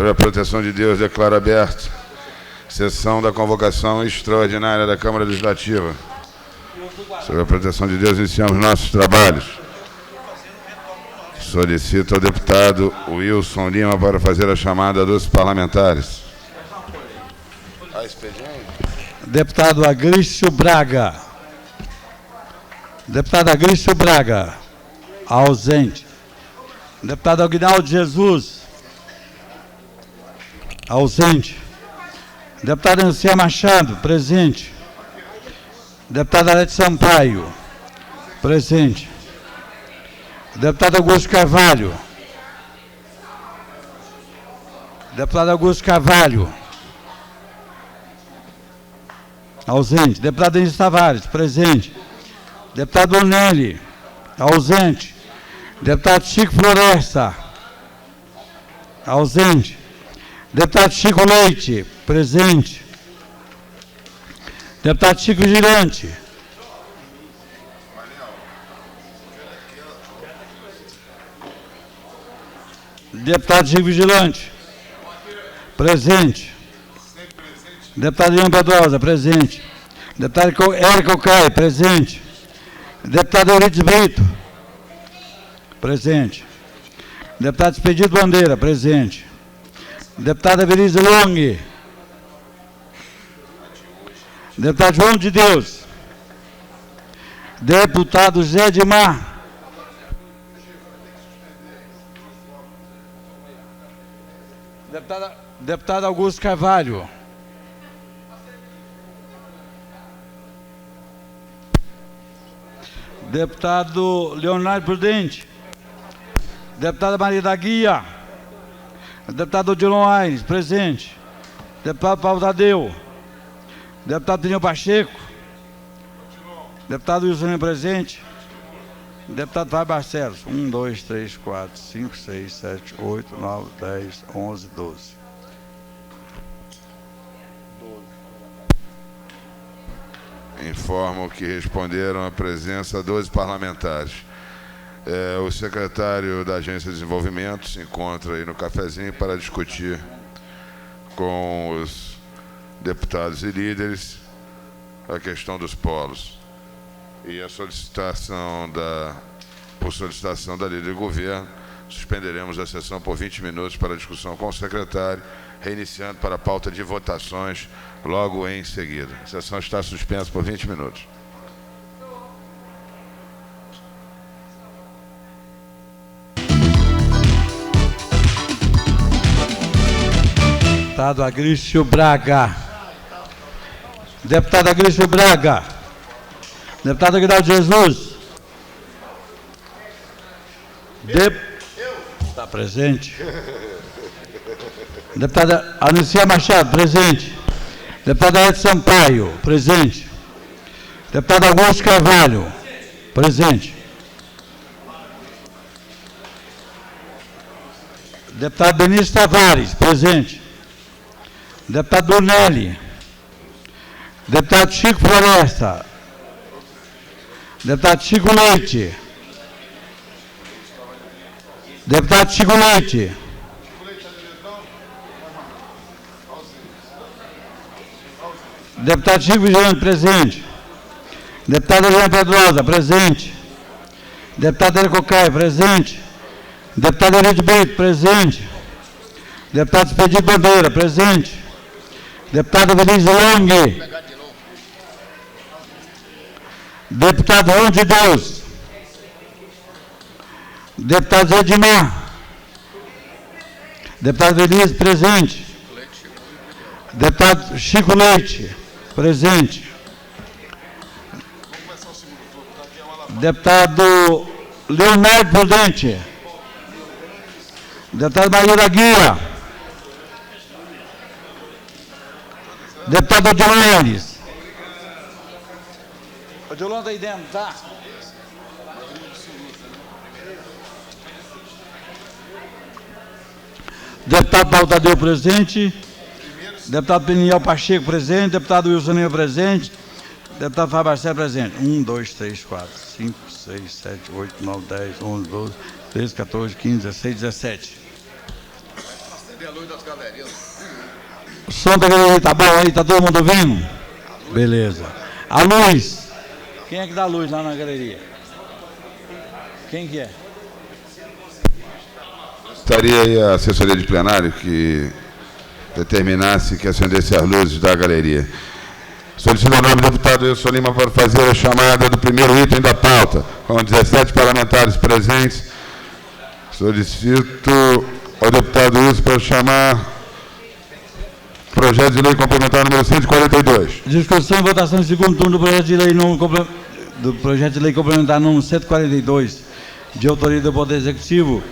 Sobre a proteção de Deus, declaro aberta sessão da convocação extraordinária da Câmara Legislativa. Sobre a proteção de Deus, iniciamos nossos trabalhos. Solicito ao deputado Wilson Lima para fazer a chamada dos parlamentares. Deputado Agrício Braga. Deputado Agrício Braga. Ausente. Deputado Aguinaldo Jesus. Ausente. Deputada Anuncia Machado, presente. Deputada Arete Sampaio, presente. Deputado Augusto Carvalho. Deputado Augusto Carvalho. Ausente. Deputado Denis Tavares, presente. Deputado Onelli, ausente. Deputado Chico Floresta, ausente. Deputado Chico Leite, presente. Deputado Chico Girante. Deputado Chico Vigilante, presente. Deputado Ian Pedrosa, presente. Deputado Érico Caio, presente. Deputado Eurides Brito, presente. Deputado Expedito Bandeira, presente. Deputada Belize Long. Deputado João de Deus. Deputado Zé Edmar. Deputado Augusto Carvalho. Deputado Leonardo Prudente. Deputada Maria da Guia. Deputado Odilon Aires, presente. Deputado Paulo Tadeu. Deputado Daniel Pacheco. Deputado Wilson, presente. Deputado Fábio Barcelos. 1, 2, 3, 4, 5, 6, 7, 8, 9, 10, 11, 12. Informo que responderam à presença 12 parlamentares. O secretário da Agência de Desenvolvimento se encontra aí no cafezinho para discutir com os deputados e líderes a questão dos polos. E a solicitação por solicitação da líder do governo, suspenderemos a sessão por 20 minutos para discussão com o secretário, reiniciando para a pauta de votações logo em seguida. A sessão está suspensa por 20 minutos. Deputado Agrício Braga. Deputado Agrício Braga. Deputado Aguinaldo Jesus. Está presente. Deputada Anuncia Machado, presente. Deputada Arete Sampaio, presente. Deputado Augusto Carvalho, presente. Deputado Denis Tavares, presente. Deputado Onelli. Deputado Chico Floresta. Deputado Chico Leite. Deputado Chico Leite. Deputado Chico Vigilante, presente. Deputado Ian Pedrosa, presente. Deputado Érico Caio, presente. Deputado Eurides Brito, presente. Deputado Expedito Bandeira, presente. Deputado Belize Long. Deputado João de Deus. Deputado Zé Edmar. Deputado Belize, presente. Deputado Chico Leite, presente. Deputado Leonardo Prudente. Deputado Maria da Guia. Deputado Odilon Aires. Odilon está aí dentro, tá? Deputado Paulo Tadeu, presente. Deputado Peniel Pacheco, presente. Deputado Wilson, presente. Deputado Fábio Barcelos, presente. 1, 2, 3, 4, 5, 6, 7, 8, 9, 10, 11, 12, 13, 14, 15, 16, 17. O som da galeria tá bom aí? Tá todo mundo ouvindo? Beleza. A luz. Quem é que dá luz lá na galeria? Quem que é? Gostaria aí a assessoria de plenário que determinasse que acendesse as luzes da galeria. Solicito ao nome do deputado Wilson Lima para fazer a chamada do primeiro item da pauta, com 17 parlamentares presentes. Solicito ao deputado Wilson para chamar projeto de lei complementar número 142. Discussão e votação em segundo turno do projeto de lei complementar número 142, de autoria do Poder Executivo,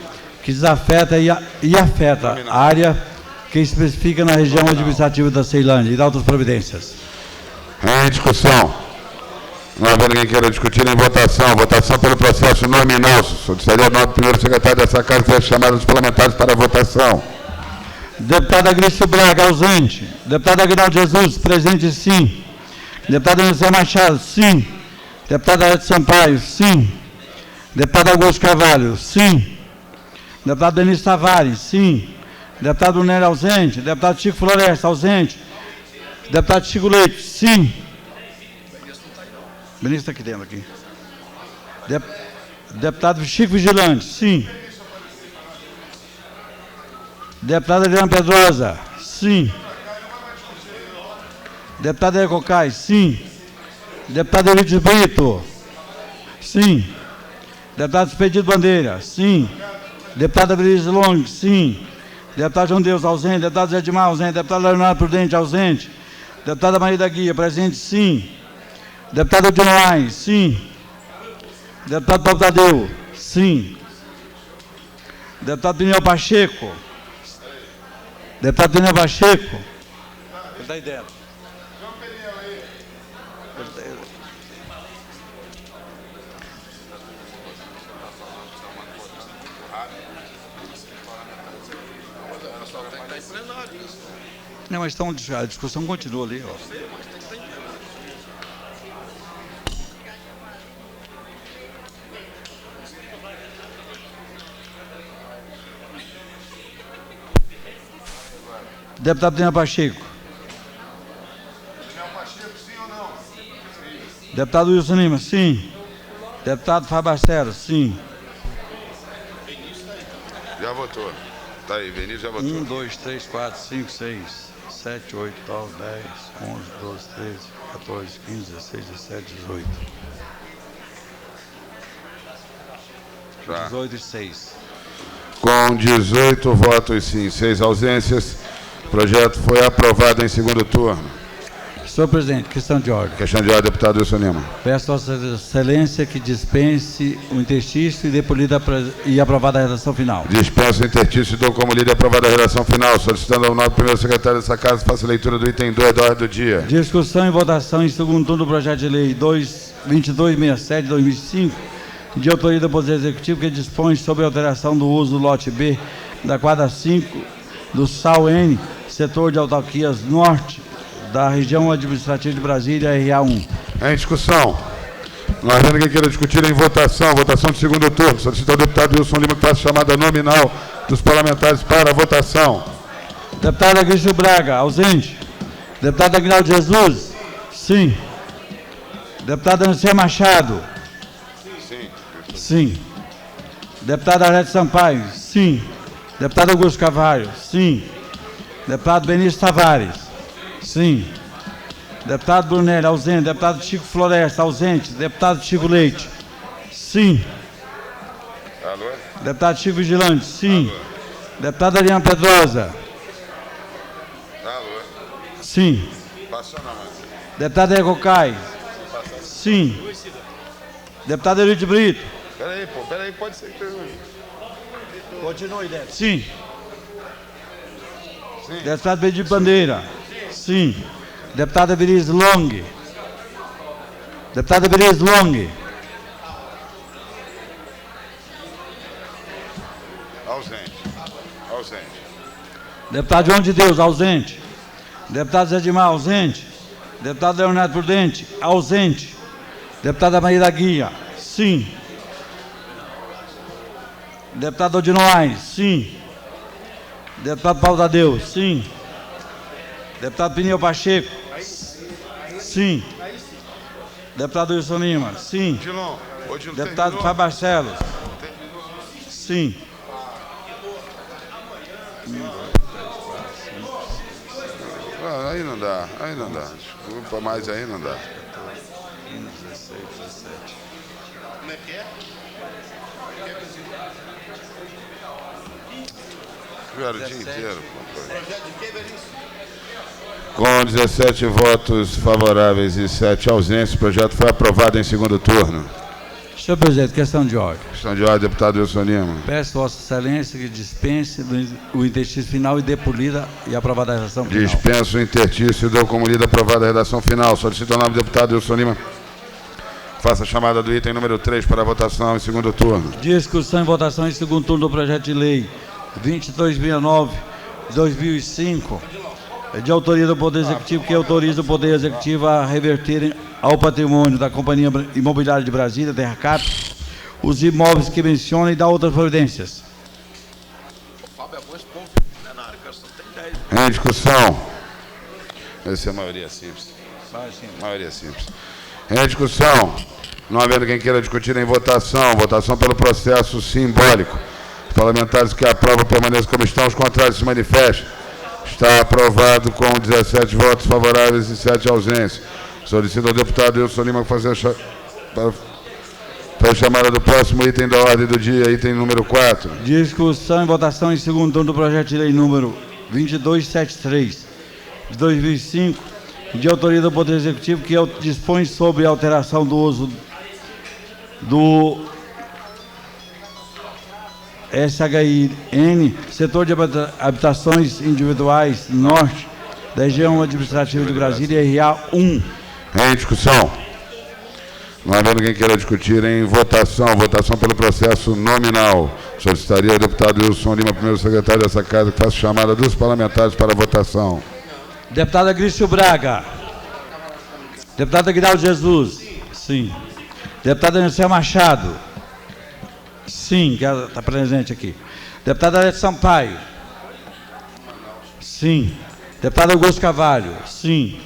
que desafeta e afeta a área que especifica na região administrativa da Ceilândia e dá outras providências. Em discussão. Não havendo ninguém queira discutir, em votação. Votação pelo processo nominal. Solicitaria ao nosso primeiro secretário dessa casa ser chamado dos parlamentares para a votação. Deputado Agrício Braga, ausente. Deputado Aguinaldo Jesus, presente, sim. Deputado José Machado, sim. Deputado Arete Sampaio, sim. Deputado Augusto Carvalho, sim. Deputado Benício Tavares, sim. Deputado Brunelli, ausente. Deputado Chico Floresta, ausente. Deputado Chico Leite, sim. Benício está aqui dentro. Aqui. Deputado Chico Vigilante, sim. Deputado Adriano Pedrosa, sim. Deputado Ecocai, sim. Deputado Elides Brito, sim. Deputado Expedito Bandeira, sim. Deputado Belize Long, sim. Deputado João Deus, ausente. Deputado Zé Edmar, ausente. Deputado Leonardo Prudente, ausente. Deputada Maria da Guia, presente, sim. Deputado Dinoai, sim. Deputado Paulo Tadeu, sim. Deputado Daniel Pacheco. Deputado Daniel Pacheco. Ele está aí dentro. Não, mas então, a discussão continua ali. Ó. Deputado Daniel Pacheco. Daniel Pacheco, sim ou não? Sim. Deputado Wilson Lima, sim. Deputado Fábio Barcelos, sim. Já votou. Está aí, Vinícius já votou. 1, 2, 3, 4, 5, 6, 7, 8, 9, 10, 11, 12, 13, 14, 15, 16, 17, 18. Tá. 18 e 6. Com 18 votos sim, 6 ausências, o projeto foi aprovado em segundo turno. Senhor presidente, questão de ordem. Questão de ordem, deputado Wilson Lima. Peço a Vossa Excelência que dispense o interstício e dê por lida e aprovada a redação final. Dispenso o interstício e dou como lida aprovada a redação final, solicitando ao nosso primeiro secretário dessa casa faça a leitura do item 2 da ordem do dia. Discussão e votação em segundo turno do projeto de lei 2267/2005, de autoria do Poder Executivo, que dispõe sobre a alteração do uso do lote B da quadra 5 do SAL-N, setor de autarquias norte, da região administrativa de Brasília, RA1. Em discussão. Não havendo ninguém queira discutir, em votação. Votação de segundo turno. Solicito ao deputado Wilson Lima que faça chamada nominal dos parlamentares para a votação. Deputado Agrício Braga, ausente. Deputado Aguinaldo Jesus, sim. Deputado José Machado, Sim. sim. Deputado Arete Sampaio, sim. Deputado Augusto Carvalho, sim. Deputado Benício Tavares, sim. Deputado Brunelli, ausente. Deputado Chico Floresta, ausente. Deputado Chico Leite, sim. Alô? Deputado Chico Vigilante, sim. Alô? Deputado Adriano Pedrosa, Alô? sim. Passou na mão. Deputado Ecocai, sim. Deputado Elides Brito. Peraí, pode ser que... Continue, Deputado. Sim. Deputado Bedito Bandeira, sim. Deputada Belize Long. Deputada Belize Long. Ausente. Deputado João de Deus, ausente. Deputado Zé Edmar, ausente. Deputado Leonardo Prudente, ausente. Deputada Maria da Guia, sim. Deputado Odinoai, sim. Deputado Paulo Tadeu, sim. Deputado Peniel Pacheco, sim. Deputado Wilson Lima, sim. Deputado Fábio Barcelos, sim. Aí não dá. Desculpa, mas aí não dá. 16, 17. Como é que é? Tiveram o dia inteiro. Projeto de que, Benício? Com 17 votos favoráveis e 7 ausentes, o projeto foi aprovado em segundo turno. Senhor presidente, questão de ordem. Questão de ordem, deputado Wilson Lima. Peço Vossa Excelência que dispense o interstício final e dê por lida e aprovada a redação final. Dispenso o interstício e dou como lida aprovada a redação final. Solicito ao nome do deputado Wilson Lima. Faça a chamada do item número 3 para votação em segundo turno. Discussão e votação em segundo turno do projeto de lei 2269/2005, de autoria do Poder Executivo, que autoriza o Poder Executivo a reverter ao patrimônio da Companhia Imobiliária de Brasília, Terracap, os imóveis que menciona e dá outras providências. Em discussão. Essa é a maioria simples. Maioria simples. Em discussão. Não havendo quem queira discutir em votação. Votação pelo processo simbólico. Os parlamentares que aprovam permaneçam como estão, os contrários se manifestam. Está aprovado com 17 votos favoráveis e 7 ausentes. Solicito ao deputado Wilson Lima fazer a chamada do próximo item da ordem do dia, item número 4. Discussão e votação em segundo turno do projeto de lei número 2273, de 2005, de autoria do Poder Executivo, que dispõe sobre a alteração do uso do SHIN, setor de habitações individuais norte da região administrativa de Brasília, RA1. Em discussão. Não havendo quem queira discutir em votação. Votação pelo processo nominal. Solicitaria ao deputado Wilson Lima, primeiro secretário dessa casa, que faça chamada dos parlamentares para votação. Deputado Agrício Braga. Deputado Aguinaldo Jesus. Sim. Deputado Anselmo Machado. Sim, que está presente aqui. Deputado Alex Sampaio. Sim. Deputado Augusto Carvalho. Sim.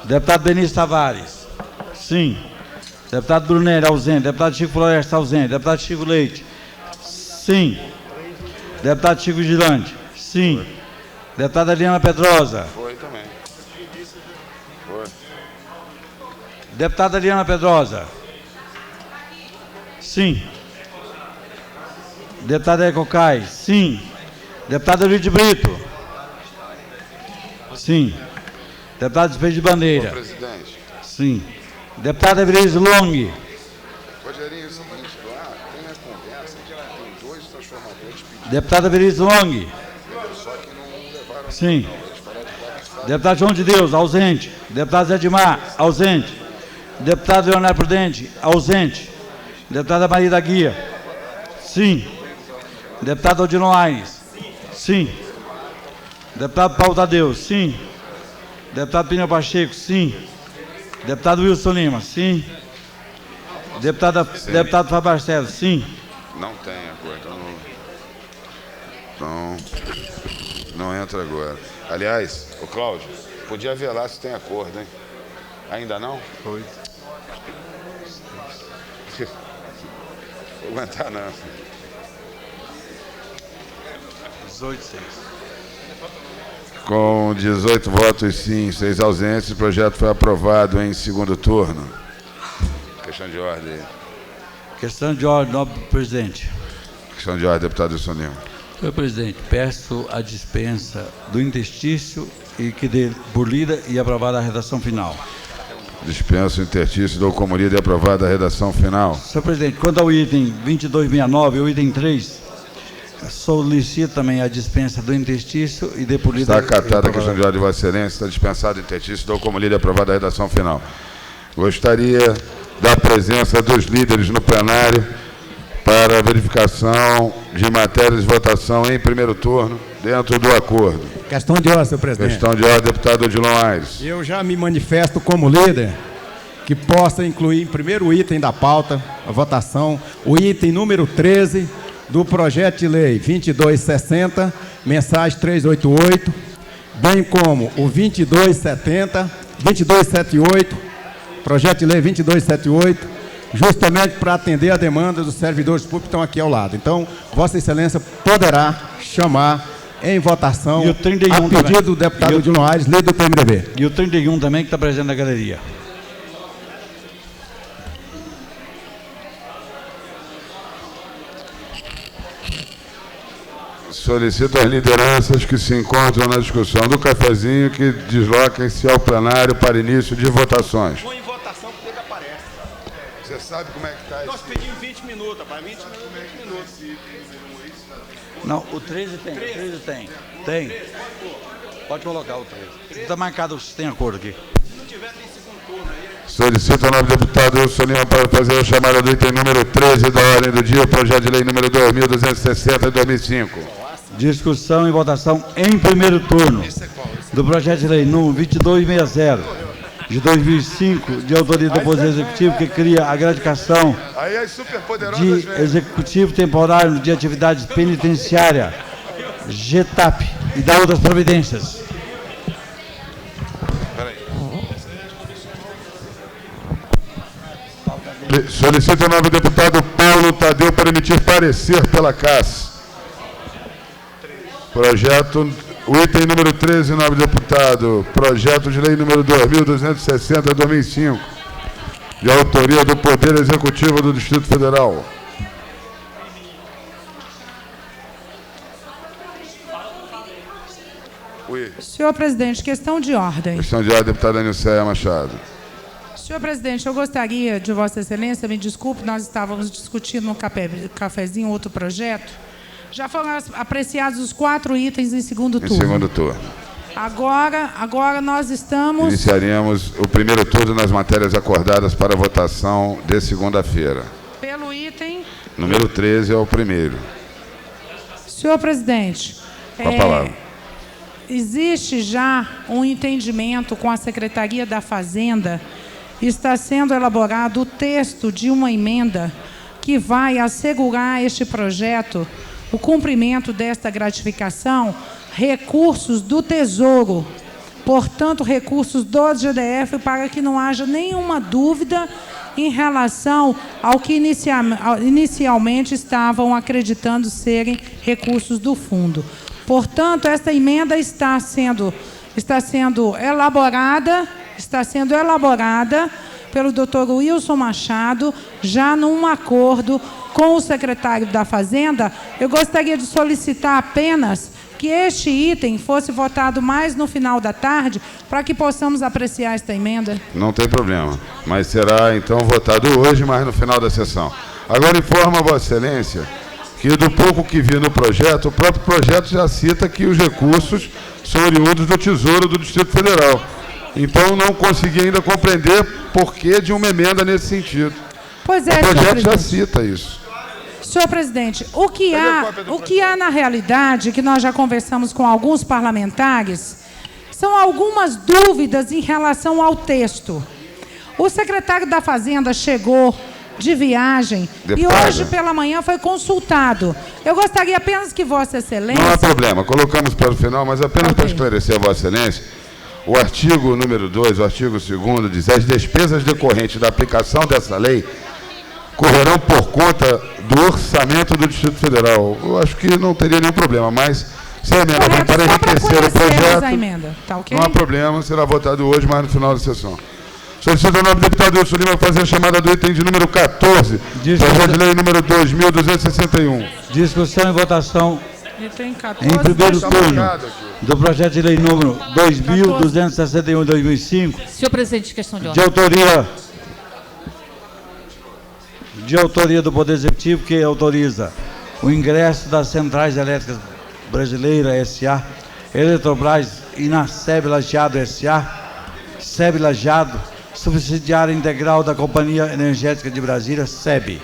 Deputado Benício Tavares. Sim. Deputado Brunelli, ausente. Deputado Chico Floresta, ausente. Deputado Chico Leite. Sim. Deputado Chico Girante. Sim. Deputada Eliana Pedrosa. Foi também. Foi. Deputada Eliana Pedrosa. Sim. Deputada Ecocai. Sim. Deputado Luiz de Brito. Sim. Deputado Despejo de Bandeira. Presidente. Sim. Deputada Evelise Long. Rogerinho, é o seguinte, lá tem a conversa que tem 2 transformadores pedindo, Deputada Evelise Long. só que não levaram. Sim. Deputado João de Deus, ausente. Deputado Zé Dimar, ausente. Deputado Leonardo Prudente, ausente. Deputada Maria da Guia. Sim. Deputado Odilon Aires. Sim. Deputado Paulo Tadeu. Sim. Deputado Peniel Pacheco. Sim. Deputado Wilson Lima. Sim. Deputado Fábio Barcelos. Sim. Não tem acordo. Então, não entra agora. Aliás, o Cláudio, podia ver lá se tem acordo, hein? Ainda não? Foi. Vou aguentar não. 18-6. Com 18 votos sim, 6 ausentes, o projeto foi aprovado em segundo turno. Questão de ordem. Questão de ordem, nobre presidente. Questão de ordem, deputado Wilson Lima. Senhor presidente, peço a dispensa do interstício e que dê por lida e aprovada a redação final. Dispenso o interstício, dou como lida e aprovada a redação final. Senhor presidente, quanto ao item 2269, o item 3, solicito também a dispensa do interstício e dê por lida. Está acatada a questão de ordem de Vossa Excelência, está dispensado o interstício, dou como lida e aprovada a redação final. Gostaria da presença dos líderes no plenário para a verificação de matérias de votação em primeiro turno, dentro do acordo. Questão de ordem, senhor presidente. Questão de ordem, deputado Odilon Aires. Eu já me manifesto como líder que possa incluir em primeiro item da pauta, a votação, o item número 13, do projeto de lei 2260, mensagem 388, bem como o 2278, projeto de lei 2278, justamente para atender a demanda dos servidores públicos que estão aqui ao lado. Então, Vossa Excelência poderá chamar em votação E o 31 a pedido também. do deputado Dilon Aires, lei do PMDB. E o 31 também, que está presente na galeria. Solicito às lideranças que se encontram na discussão do cafezinho que desloquem-se ao plenário para início de votações. Põe em votação porque ele aparece. Você sabe como é que está Nós pedimos 20 minutos, rapaz. 20 minutos. Não, o 13 tem. O 13 tem. Tem. Pode colocar o 13. Está marcado, se tem acordo aqui. Se não tiver, tem segundo turno aí. Solicito ao nobre deputado Wilson Lima para fazer a chamada do item número 13 da ordem do dia, projeto de lei número 2260 de 2005. Discussão e votação em primeiro turno do projeto de lei número 2260 de 2005, de autoria do Poder Executivo, que cria a gratificação Aí as superpoderosas de executivo temporário de atividade penitenciária, GETAP, e da outras providências. Solicito ao nobre deputado Paulo Tadeu para emitir parecer pela CAS. Projeto, o item número 13, nobre deputado, projeto de lei número 2260 de 2005, de autoria do Poder Executivo do Distrito Federal. Senhor presidente, questão de ordem. Questão de ordem, deputada Anilceia Machado. Senhor presidente, eu gostaria de Vossa Excelência, me desculpe, nós estávamos discutindo no cafezinho outro projeto. Já foram apreciados os 4 itens em segundo turno. Em segundo turno. Agora nós estamos... Iniciaremos o primeiro turno nas matérias acordadas para votação de segunda-feira. Pelo item... Número 13 é o primeiro. Senhor presidente, Com a palavra. existe já um entendimento com a Secretaria da Fazenda, está sendo elaborado o texto de uma emenda que vai assegurar este projeto, o cumprimento desta gratificação, recursos do Tesouro, portanto, recursos do GDF, para que não haja nenhuma dúvida em relação ao que inicialmente estavam acreditando serem recursos do fundo. Portanto, esta emenda está sendo elaborada pelo Dr. Wilson Machado, já num acordo com o secretário da Fazenda. Eu gostaria de solicitar apenas que este item fosse votado mais no final da tarde, para que possamos apreciar esta emenda. Não tem problema, mas será então votado hoje, mas no final da sessão. Agora informo a Vossa Excelência que do pouco que vi no projeto, o próprio projeto já cita que os recursos são oriundos do Tesouro do Distrito Federal. Então não consegui ainda compreender por que de uma emenda nesse sentido. Pois é, O projeto já presidente. cita isso. Senhor presidente, o que há na realidade, que nós já conversamos com alguns parlamentares, são algumas dúvidas em relação ao texto. O secretário da Fazenda chegou de viagem Deputada. e hoje pela manhã foi consultado. Eu gostaria apenas que Vossa Excelência... Não há problema, colocamos para o final, mas apenas para esclarecer a Vossa Excelência, o artigo número 2, o artigo 2º, diz: as despesas decorrentes da aplicação dessa lei correrão por conta do orçamento do Distrito Federal. Eu acho que não teria nenhum problema, mas se a emenda vem para enriquecer o projeto, a emenda, tá ok? não há problema, será votado hoje, mas no final da sessão. Solicito ao nobre deputado Wilson Lima fazer a chamada do item de número 14, projeto de lei número 2261. Discussão e votação Item 14, em primeiro tá turno do projeto de lei número 2261 de 2005, Senhor presidente, questão de de ordem. autoria do Poder Executivo, que autoriza o ingresso das Centrais Elétricas Brasileiras S.A., Eletrobras e na SEB Lajeado S.A., SEB Lajeado, subsidiária integral da Companhia Energética de Brasília, SEB.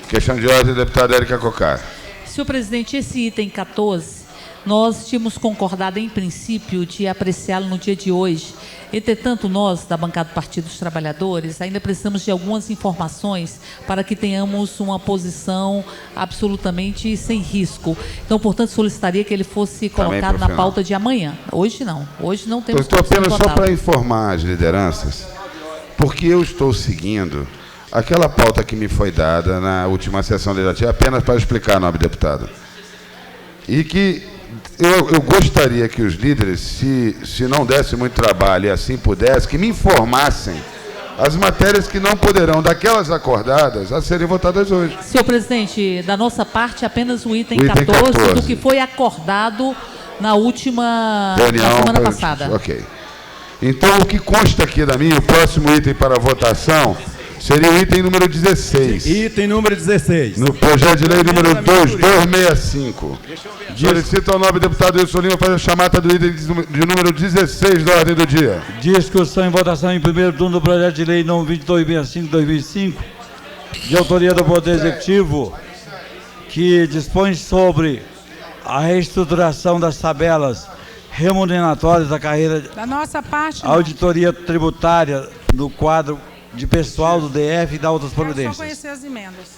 Questão de ordem, deputada Érica Coccar. Senhor presidente, esse item 14, nós tínhamos concordado em princípio de apreciá-lo no dia de hoje. Entretanto, nós, da bancada do Partido dos Trabalhadores, ainda precisamos de algumas informações para que tenhamos uma posição absolutamente sem risco. Então, portanto, solicitaria que ele fosse colocado na pauta de amanhã. Hoje não. Hoje não temos Estou apenas só votado. para informar as lideranças, porque eu estou seguindo aquela pauta que me foi dada na última sessão legislativa, apenas para explicar, nobre deputado. E que eu gostaria que os líderes, se não desse muito trabalho e assim pudesse, que me informassem as matérias que não poderão, daquelas acordadas, a serem votadas hoje. Senhor presidente, da nossa parte, apenas o item, O item 14 do que foi acordado na última Reunião, na semana passada. Ok. Então, o que consta aqui da minha, o próximo item para votação seria o item número 16. Item número 16. No projeto de lei número 2265. Solicito ao nobre deputado Wilson Lima fazer a chamada do item de número 16 da ordem do dia. Discussão e votação em primeiro turno do projeto de lei número 2265-2005, de autoria do Poder Executivo, que dispõe sobre a reestruturação das tabelas remuneratórias da carreira Da nossa parte, não. auditoria tributária no quadro de pessoal do DF e da outras Quero só providências. conhecer as emendas.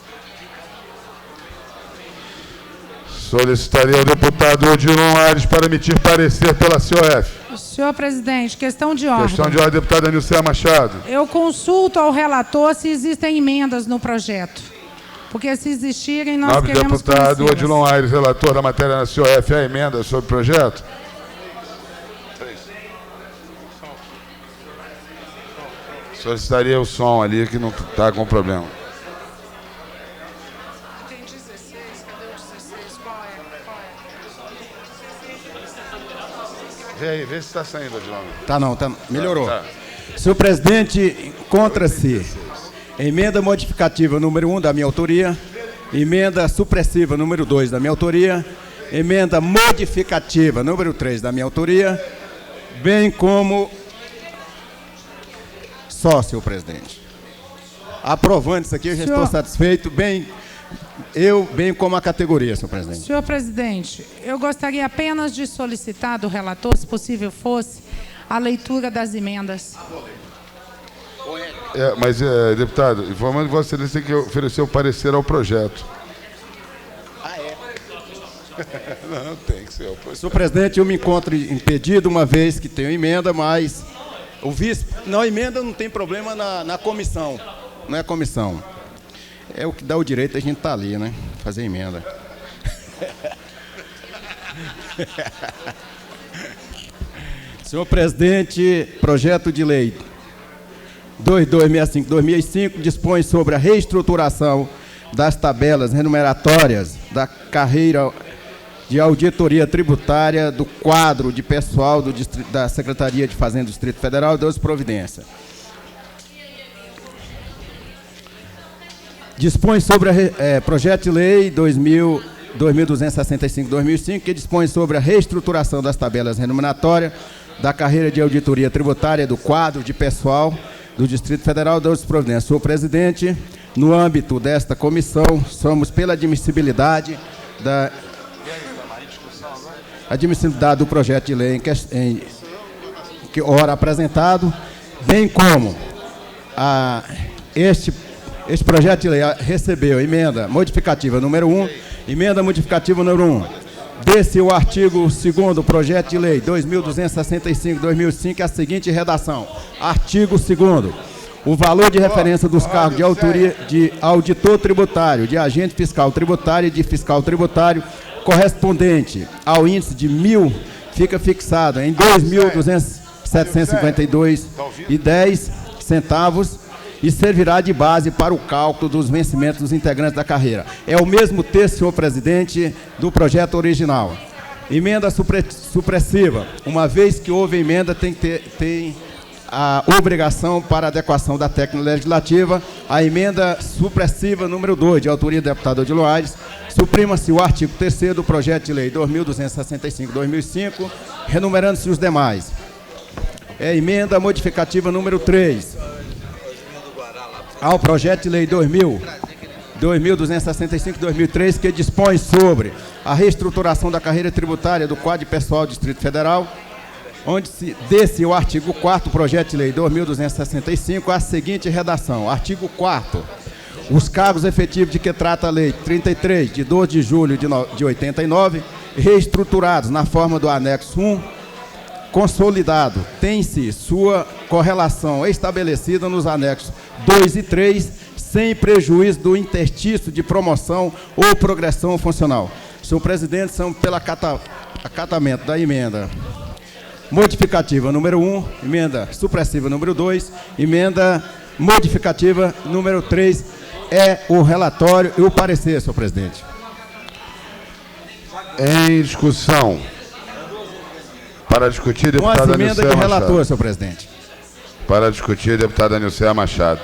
Solicitaria ao deputado Odilon Aires para emitir parecer pela COF. Senhor presidente, questão de ordem. Questão de ordem, deputada Nilceia Machado. Eu consulto ao relator se existem emendas no projeto. Porque se existirem, nós Nobre queremos deputado conhecê-las. Odilon Aires, relator da matéria na COF, a emenda sobre o projeto. Solicitaria o som ali, que não está com problema. Tem 16, cadê o 16? Qual é? Vê aí, vê se está saindo, Odilon. Tá não, melhorou. Tá. Senhor presidente, encontra-se emenda modificativa número 1 da minha autoria, emenda supressiva número 2 da minha autoria, emenda modificativa número 3 da minha autoria, bem como... Só, senhor presidente. Aprovando isso aqui, eu já estou satisfeito, bem como a categoria, senhor presidente. Senhor presidente, eu gostaria apenas de solicitar do relator, se possível fosse, a leitura das emendas. Deputado, informando que Vossa Excelência tem que oferecer o parecer ao projeto. Não, tem que ser o projeto. Senhor presidente, eu me encontro impedido, uma vez que tenho emenda, mas o vice... Não, emenda não tem problema na comissão. Não é comissão. É o que dá o direito a gente estar ali, né? Fazer emenda. Senhor presidente, projeto de lei 2265-2005 dispõe sobre a reestruturação das tabelas remuneratórias da carreira de auditoria tributária do quadro de pessoal da Secretaria de Fazenda do Distrito Federal e das providências. Dispõe sobre projeto de lei 2265-2005, que dispõe sobre a reestruturação das tabelas remuneratórias da carreira de auditoria tributária do quadro de pessoal do Distrito Federal e das providências. Senhor presidente, no âmbito desta comissão, somos pela admissibilidade do projeto de lei que ora apresentado, bem como este projeto de lei recebeu emenda modificativa número 1, emenda modificativa número 1. Desse o artigo 2º do projeto de lei 2265-2005, a seguinte redação. Artigo 2º. O valor de referência dos cargos de autoria de auditor tributário, de agente fiscal tributário e de fiscal tributário correspondente ao índice de 1.000 fica fixado em 2.752,10 centavos e servirá de base para o cálculo dos vencimentos dos integrantes da carreira. É o mesmo texto, senhor presidente, do projeto original. Emenda supressiva. Uma vez que houve emenda, tem a obrigação para adequação da técnica legislativa. A emenda supressiva número 2, de autoria do deputado Odilon Aires, suprima-se o artigo 3º do projeto de lei 2265-2005, renumerando-se os demais. Emenda modificativa número 3. Ao projeto de lei 2265-2003, que dispõe sobre a reestruturação da carreira tributária do quadro de pessoal do Distrito Federal desse o artigo 4º, projeto de lei 2.265, a seguinte redação. Artigo 4º. Os cargos efetivos de que trata a lei 33, de 12 de julho de 89, reestruturados na forma do anexo 1, consolidado, tem-se sua correlação estabelecida nos anexos 2 e 3, sem prejuízo do interstício de promoção ou progressão funcional. Senhor presidente, são pelo acatamento da emenda modificativa número 1, emenda supressiva número 2, emenda modificativa número 3, é o relatório e o parecer, senhor presidente. Em discussão. Para discutir, Com as deputada emendas Nilceia do relator, Machado. senhor presidente. Para discutir, deputada Nilceia Machado.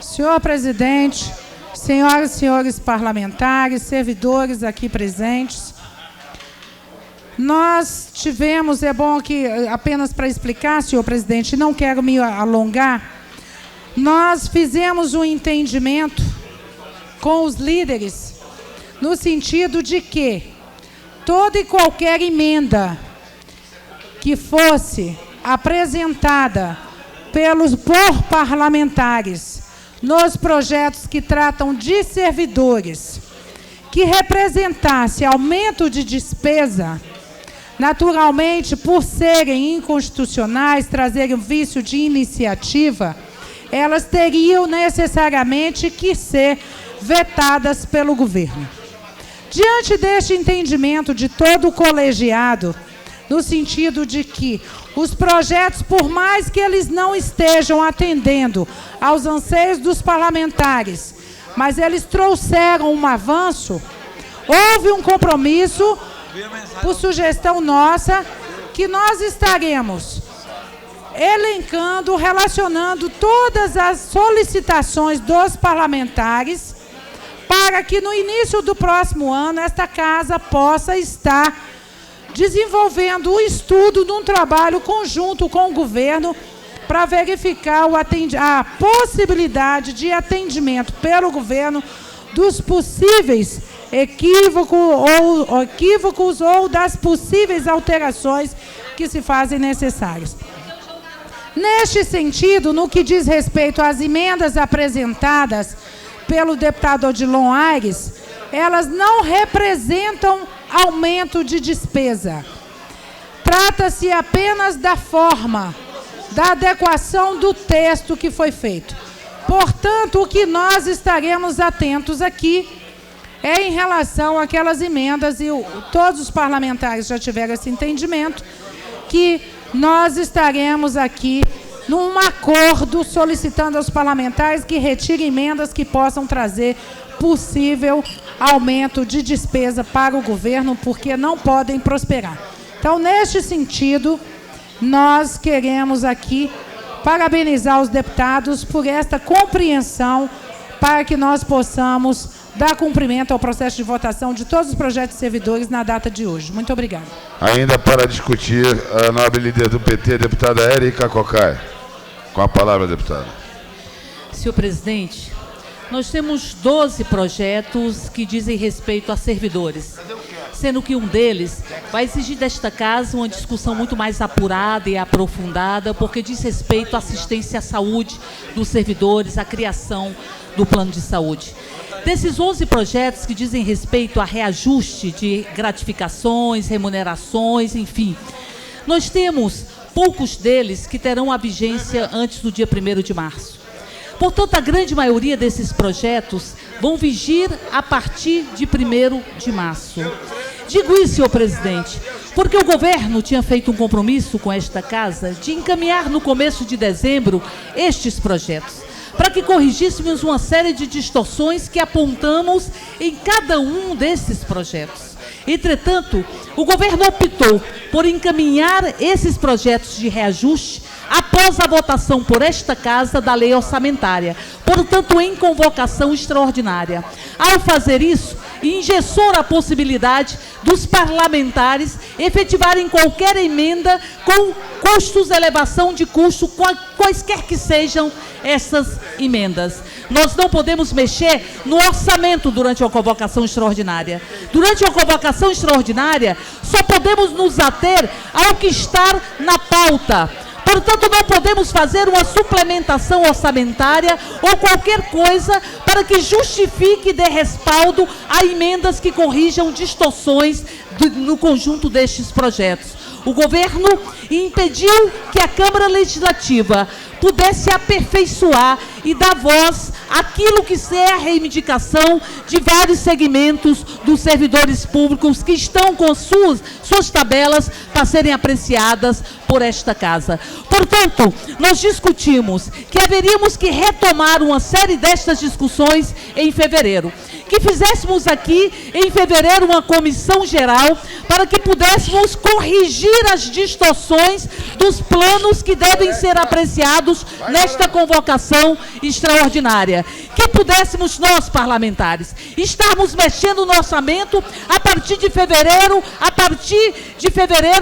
Senhor presidente, senhoras e senhores parlamentares, servidores aqui presentes, nós tivemos, é bom que, apenas para explicar, senhor presidente, não quero me alongar, nós fizemos um entendimento com os líderes, no sentido de que toda e qualquer emenda que fosse apresentada por parlamentares nos projetos que tratam de servidores, que representasse aumento de despesa, naturalmente, por serem inconstitucionais, trazerem vício de iniciativa, elas teriam necessariamente que ser vetadas pelo governo. Diante deste entendimento de todo o colegiado, no sentido de que os projetos, por mais que eles não estejam atendendo aos anseios dos parlamentares, mas eles trouxeram um avanço, houve um compromisso, por sugestão nossa, que nós estaremos elencando, relacionando todas as solicitações dos parlamentares, para que no início do próximo ano esta casa possa estar desenvolvendo um estudo num trabalho conjunto com o governo para verificar a possibilidade de atendimento pelo governo dos possíveis equívocos ou das possíveis alterações que se fazem necessárias. Neste sentido, no que diz respeito às emendas apresentadas pelo deputado Odilon Aires, elas não representam aumento de despesa. Trata-se apenas da forma, da adequação do texto que foi feito. Portanto, o que nós estaremos atentos aqui é em relação àquelas emendas, e todos os parlamentares já tiveram esse entendimento, que nós estaremos aqui num acordo solicitando aos parlamentares que retirem emendas que possam trazer possível aumento de despesa para o governo, porque não podem prosperar. Então, neste sentido, nós queremos aqui parabenizar os deputados por esta compreensão, para que nós possamos dar cumprimento ao processo de votação de todos os projetos de servidores na data de hoje. Muito obrigada. Ainda para discutir, a nobre líder do PT, deputada Érica Cocai. Com a palavra, deputada. Senhor presidente, nós temos 12 projetos que dizem respeito a servidores, sendo que um deles vai exigir desta casa uma discussão muito mais apurada e aprofundada, porque diz respeito à assistência à saúde dos servidores, à criação do plano de saúde. Desses 11 projetos que dizem respeito a reajuste de gratificações, remunerações, enfim, nós temos poucos deles que terão a vigência antes do dia 1º de março. Portanto, a grande maioria desses projetos vão vigir a partir de 1º de março. Digo isso, senhor presidente, porque o governo tinha feito um compromisso com esta casa de encaminhar no começo de dezembro estes projetos, para que corrigíssemos uma série de distorções que apontamos em cada um desses projetos. Entretanto, o governo optou por encaminhar esses projetos de reajuste após a votação por esta casa da lei orçamentária, portanto, em convocação extraordinária. Ao fazer isso, e engessou a possibilidade dos parlamentares efetivarem qualquer emenda com custos, elevação de custo, quaisquer que sejam essas emendas. Nós não podemos mexer no orçamento durante uma convocação extraordinária. Durante uma convocação extraordinária, só podemos nos ater ao que está na pauta. Portanto, não podemos fazer uma suplementação orçamentária ou qualquer coisa para que justifique e dê respaldo a emendas que corrijam distorções no conjunto destes projetos. O governo impediu que a Câmara Legislativa pudesse aperfeiçoar e dar voz àquilo que é a reivindicação de vários segmentos dos servidores públicos que estão com suas tabelas para serem apreciadas por esta casa. Portanto, nós discutimos que haveríamos que retomar uma série destas discussões em fevereiro. Que fizéssemos aqui, em fevereiro, uma comissão geral para que pudéssemos corrigir as distorções dos planos que devem ser apreciados nesta convocação extraordinária. Que pudéssemos nós, parlamentares, estarmos mexendo no orçamento a partir de fevereiro,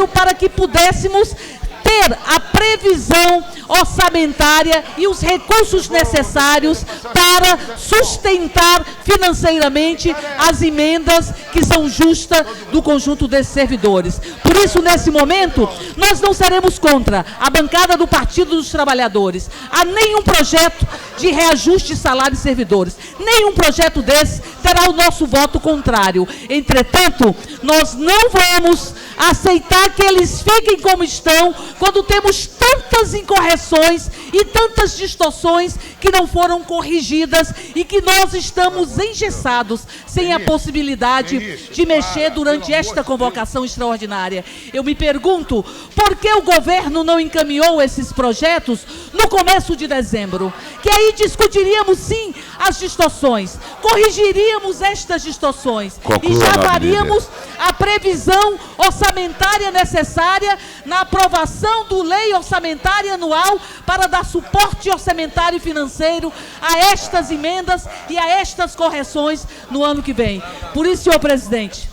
para que pudéssemos ter a previsão orçamentária e os recursos necessários para sustentar financeiramente as emendas que são justas do conjunto desses servidores. Por isso, nesse momento, nós não seremos contra a bancada do Partido dos Trabalhadores a nenhum projeto de reajuste de salários de servidores. Nenhum projeto desse terá o nosso voto contrário. Entretanto, nós não vamos aceitar que eles fiquem como estão quando temos tantas incorreções e tantas distorções que não foram corrigidas e que nós estamos engessados sem a possibilidade de mexer durante esta convocação extraordinária. Eu me pergunto, por que o governo não encaminhou esses projetos no começo de dezembro? Que aí discutiríamos sim as distorções, corrigiríamos estas distorções e já faríamos a previsão orçamentária necessária na aprovação do lei orçamentária anual para dar suporte orçamentário e financeiro a estas emendas e a estas correções no ano que vem. Por isso, senhor presidente,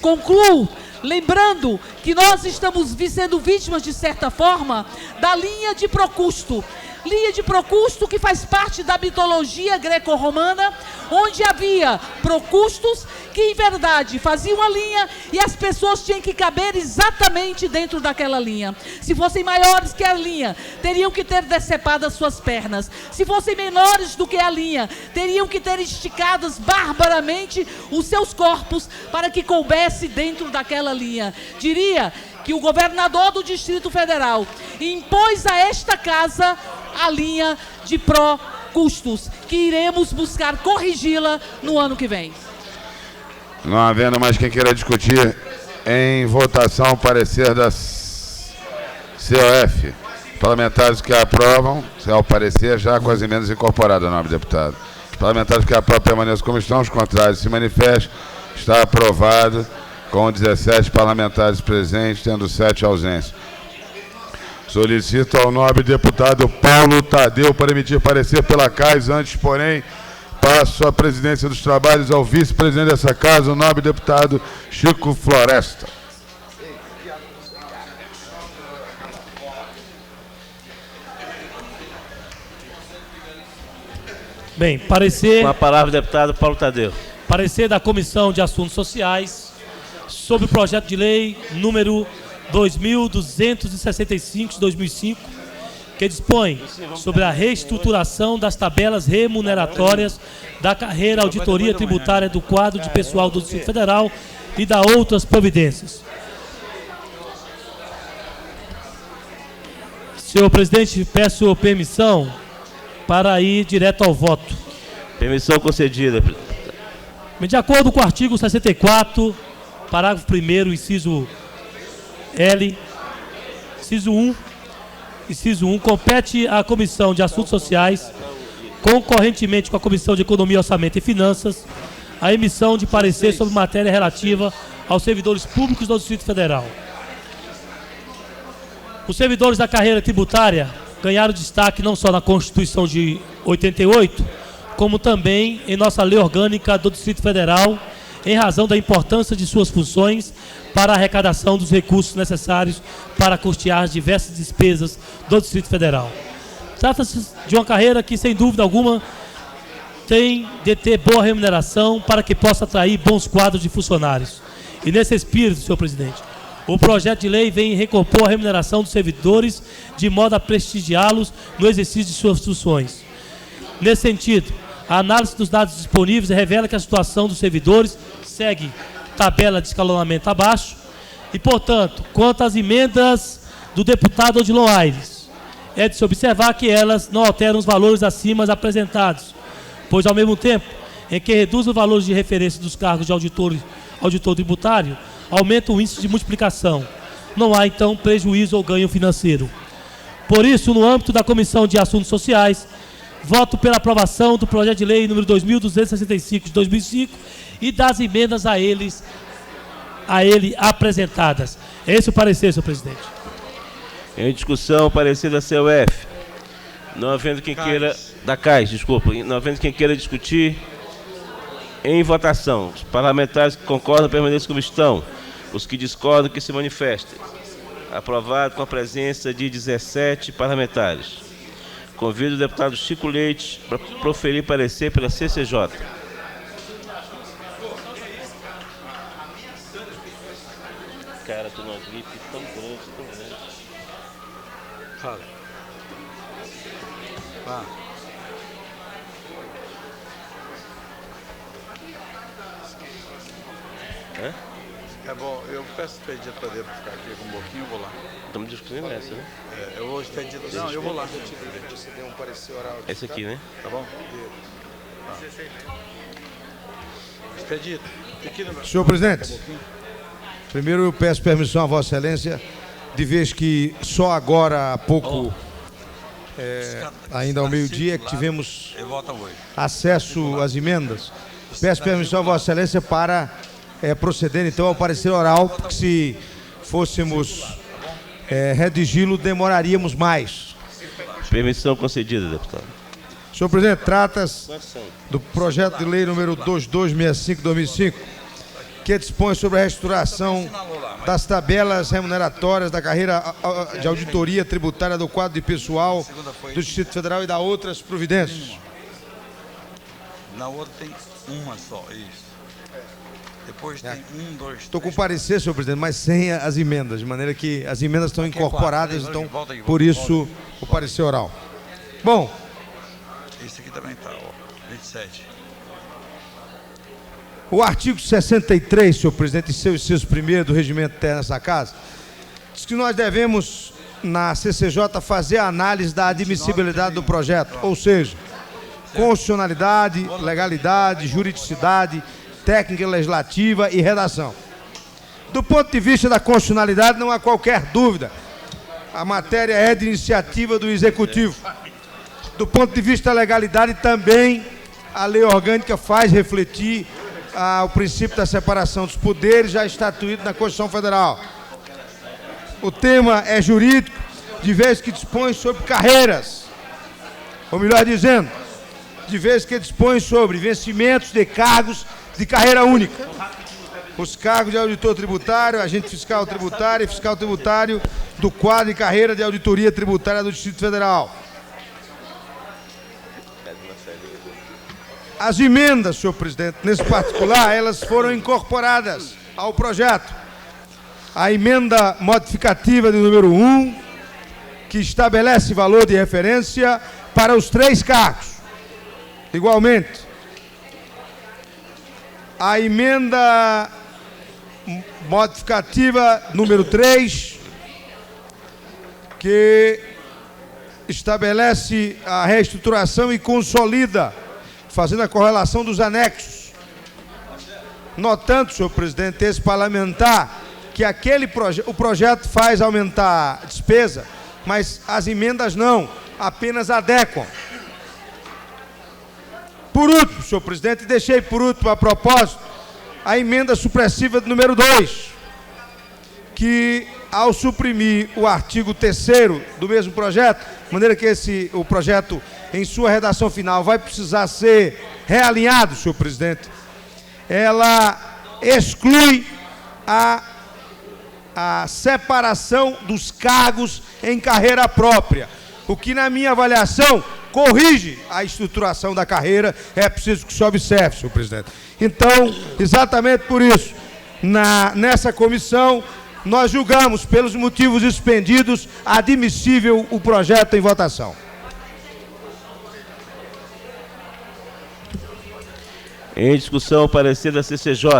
concluo lembrando que nós estamos sendo vítimas, de certa forma, da linha de Procusto. Linha de Procusto que faz parte da mitologia greco-romana, onde havia Procustos que, em verdade, faziam a linha e as pessoas tinham que caber exatamente dentro daquela linha. Se fossem maiores que a linha, teriam que ter decepado as suas pernas. Se fossem menores do que a linha, teriam que ter esticadas barbaramente os seus corpos para que coubesse dentro daquela linha. Diria que o governador do Distrito Federal impôs a esta casa a linha de pró-custos, que iremos buscar corrigi-la no ano que vem. Não havendo mais quem queira discutir, em votação o parecer da COF. Parlamentares que aprovam, ao parecer já com as emendas incorporadas, nobre deputado. Os parlamentares que aprovam permaneçam como estão, os contrários se manifestam. Está aprovado com 17 parlamentares presentes, tendo 7 ausências. Solicito ao nobre deputado Paulo Tadeu para emitir parecer pela CAIS. Antes, porém, passo a presidência dos trabalhos ao vice-presidente dessa casa, o nobre deputado Chico Floresta. Bem, parecer... Com a palavra, deputado Paulo Tadeu. Parecer da Comissão de Assuntos Sociais sobre o projeto de lei número 2265 de 2005, que dispõe sobre a reestruturação das tabelas remuneratórias da carreira auditoria tributária do quadro de pessoal do Distrito Federal e da outras providências. Senhor presidente, peço permissão para ir direto ao voto. Permissão concedida. De acordo com o artigo 64, parágrafo 1º, inciso L, inciso 1, compete à Comissão de Assuntos Sociais, concorrentemente com a Comissão de Economia, Orçamento e Finanças, a emissão de parecer sobre matéria relativa aos servidores públicos do Distrito Federal. Os servidores da carreira tributária ganharam destaque não só na Constituição de 88, como também em nossa lei orgânica do Distrito Federal, em razão da importância de suas funções para a arrecadação dos recursos necessários para custear as diversas despesas do Distrito Federal. Trata-se de uma carreira que, sem dúvida alguma, tem de ter boa remuneração para que possa atrair bons quadros de funcionários. E nesse espírito, senhor presidente, o projeto de lei vem recompor a remuneração dos servidores de modo a prestigiá-los no exercício de suas funções. Nesse sentido, a análise dos dados disponíveis revela que a situação dos servidores segue tabela de escalonamento abaixo e, portanto, quanto às emendas do deputado Odilon Aires, é de se observar que elas não alteram os valores acima apresentados, pois, ao mesmo tempo em que reduz os valores de referência dos cargos de auditor tributário, aumenta o índice de multiplicação. Não há, então, prejuízo ou ganho financeiro. Por isso, no âmbito da Comissão de Assuntos Sociais, voto pela aprovação do projeto de lei número 2.265 de 2005 e das emendas a ele apresentadas. É esse o parecer, senhor presidente. Em discussão, parecer da CUF. Não havendo quem queira... Da CAIS, desculpa. Não havendo quem queira discutir, em votação. Os parlamentares que concordam permaneçam como estão. Os que discordam que se manifestem. Aprovado com a presença de 17 parlamentares. Convido o deputado Chico Leite para proferir parecer pela CCJ. Cara, tô numa gripe tão grande, tão grande. Fala. Vá. É bom, eu peço pedido para ele ficar aqui com um pouquinho, eu vou lá. Estamos discutindo essa, né? É, eu vou expedir. Não, eu vou lá. Você tem um parecer oral. Esse aqui, né? Tá bom? Expedito. Senhor presidente, primeiro eu peço permissão a Vossa Excelência, de vez que só agora há pouco, ainda ao meio-dia, que tivemos acesso às emendas. Peço permissão a Vossa Excelência para proceder então ao parecer oral, porque se fôssemos redigi-lo, demoraríamos mais. Permissão concedida, deputado. Senhor presidente, trata-se do projeto de lei número 2265/2005, que dispõe sobre a reestruturação das tabelas remuneratórias da carreira de auditoria tributária do quadro de pessoal do Distrito Federal e da outras providências. Na outra tem uma só, isso. Depois tem 1, 2, 3. Estou com parecer, senhor presidente, mas sem as emendas, de maneira que as emendas estão incorporadas, então, por isso, o parecer oral. Bom. Esse aqui também está, ó, 27. O artigo 63, senhor presidente, e seu inciso 1º do regimento interno dessa casa, diz que nós devemos, na CCJ, fazer a análise da admissibilidade do projeto, ou seja, constitucionalidade, legalidade, juridicidade, técnica legislativa e redação. Do ponto de vista da constitucionalidade, não há qualquer dúvida. A matéria é de iniciativa do Executivo. Do ponto de vista da legalidade, também a lei orgânica faz refletir o princípio da separação dos poderes, já estatuído na Constituição Federal. O tema é jurídico, de vez que dispõe sobre carreiras, ou melhor dizendo, de vez que dispõe sobre vencimentos de cargos de carreira única. Os cargos de auditor tributário, agente fiscal tributário e fiscal tributário do quadro de carreira de auditoria tributária do Distrito Federal. As emendas, senhor presidente, nesse particular, elas foram incorporadas ao projeto. A emenda modificativa de número 1, que estabelece valor de referência para os 3 cargos. Igualmente, a emenda modificativa número 3, que estabelece a reestruturação e consolida, fazendo a correlação dos anexos. Notando, senhor presidente, esse parlamentar, que o projeto faz aumentar a despesa, mas as emendas não, apenas adequam. Por último, senhor presidente, deixei por último, a propósito, a emenda supressiva de número 2, que, ao suprimir o artigo 3º do mesmo projeto, de maneira que o projeto em sua redação final, vai precisar ser realinhado, senhor presidente. Ela exclui a separação dos cargos em carreira própria, o que, na minha avaliação, corrige a estruturação da carreira. É preciso que se observe, senhor presidente. Então, exatamente por isso, nessa comissão, nós julgamos, pelos motivos expendidos, admissível o projeto em votação. Em discussão, o parecer da CCJ.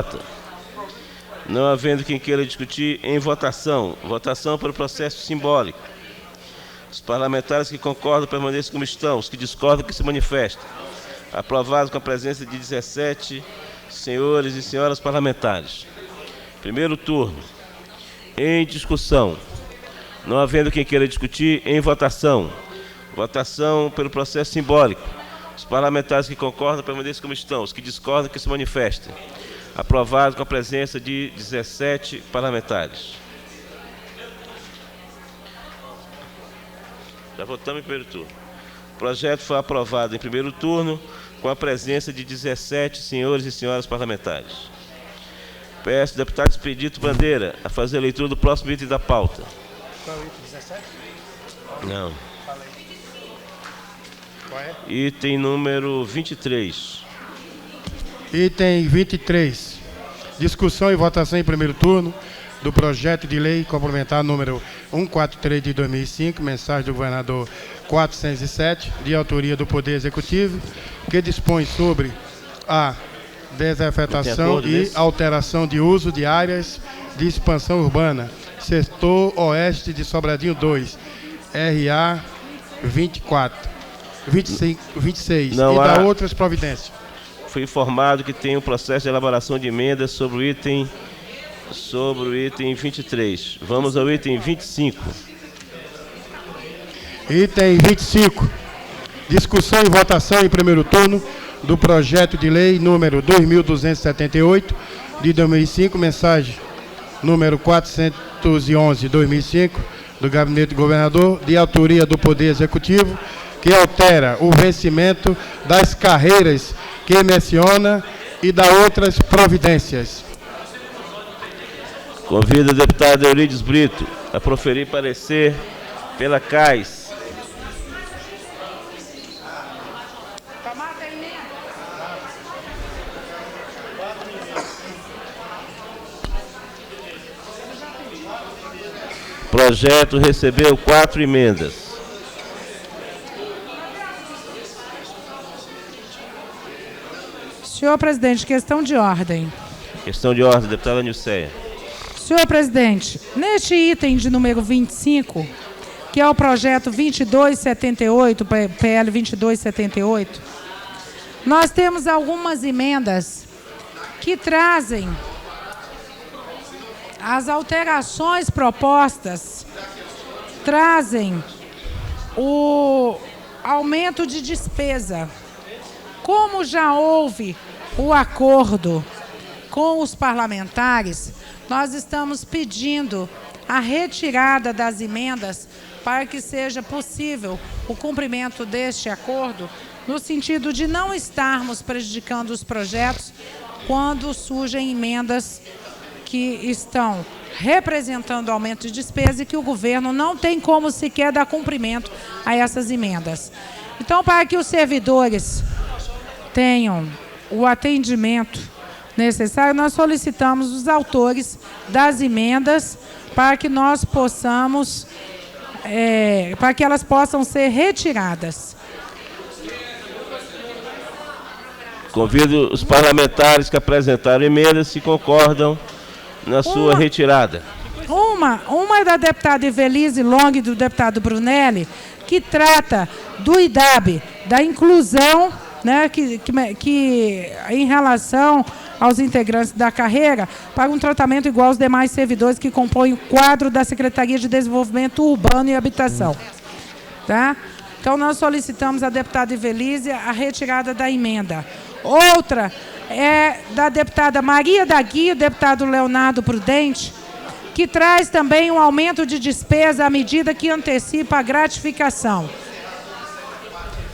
Não havendo quem queira discutir, em votação. Votação para o processo simbólico. Os parlamentares que concordam permaneçam como estão. Os que discordam, que se manifestem. Aprovado com a presença de 17 senhores e senhoras parlamentares. Primeiro turno. Em discussão. Não havendo quem queira discutir, em votação. Votação pelo processo simbólico. Os parlamentares que concordam permaneçam como estão. Os que discordam, que se manifestem. Aprovado com a presença de 17 parlamentares. Já votamos em primeiro turno. O projeto foi aprovado em primeiro turno com a presença de 17 senhores e senhoras parlamentares. Peço ao deputado Expedito Bandeira a fazer a leitura do próximo item da pauta. Qual é o item 17? Não. Qual é? Item número 23. Item 23. Discussão e votação em primeiro turno do projeto de lei complementar número 143 de 2005, mensagem do governador 407, de autoria do Poder Executivo, que dispõe sobre a desafetação e alteração de uso de áreas de expansão urbana, setor oeste de Sobradinho 2, RA 26, Não e há... da outras providências. Fui informado que tem um processo de elaboração de emendas sobre o item 23. Vamos ao item 25. Item 25. Discussão e votação em primeiro turno do projeto de lei número 2278 de 2005, mensagem número 411 de 2005 do Gabinete do Governador, de autoria do Poder Executivo, que altera o vencimento das carreiras que menciona e da outras providências. Convido o deputado Eurides Brito a proferir parecer pela CAIS. O projeto recebeu 4 emendas. Senhor presidente, questão de ordem. Questão de ordem, deputada Nilceia. Senhor presidente, neste item de número 25, que é o projeto 2278, PL 2278, nós temos algumas emendas que trazem as alterações propostas, trazem o aumento de despesa. Como já houve o acordo com os parlamentares, nós estamos pedindo a retirada das emendas para que seja possível o cumprimento deste acordo, no sentido de não estarmos prejudicando os projetos quando surgem emendas que estão representando aumento de despesa e que o governo não tem como sequer dar cumprimento a essas emendas. Então, para que os servidores tenham o atendimento necessário, nós solicitamos os autores das emendas para que nós possamos, para que elas possam ser retiradas. Convido os parlamentares que apresentaram emendas se concordam na sua retirada. Uma é da deputada Evelise Long e do deputado Brunelli, que trata do IDAB, da inclusão, né, que em relação aos integrantes da carreira, para um tratamento igual aos demais servidores que compõem o quadro da Secretaria de Desenvolvimento Urbano e Habitação. Tá? Então, nós solicitamos à deputada Evelise a retirada da emenda. Outra é da deputada Maria da Guia, deputado Leonardo Prudente, que traz também um aumento de despesa à medida que antecipa a gratificação.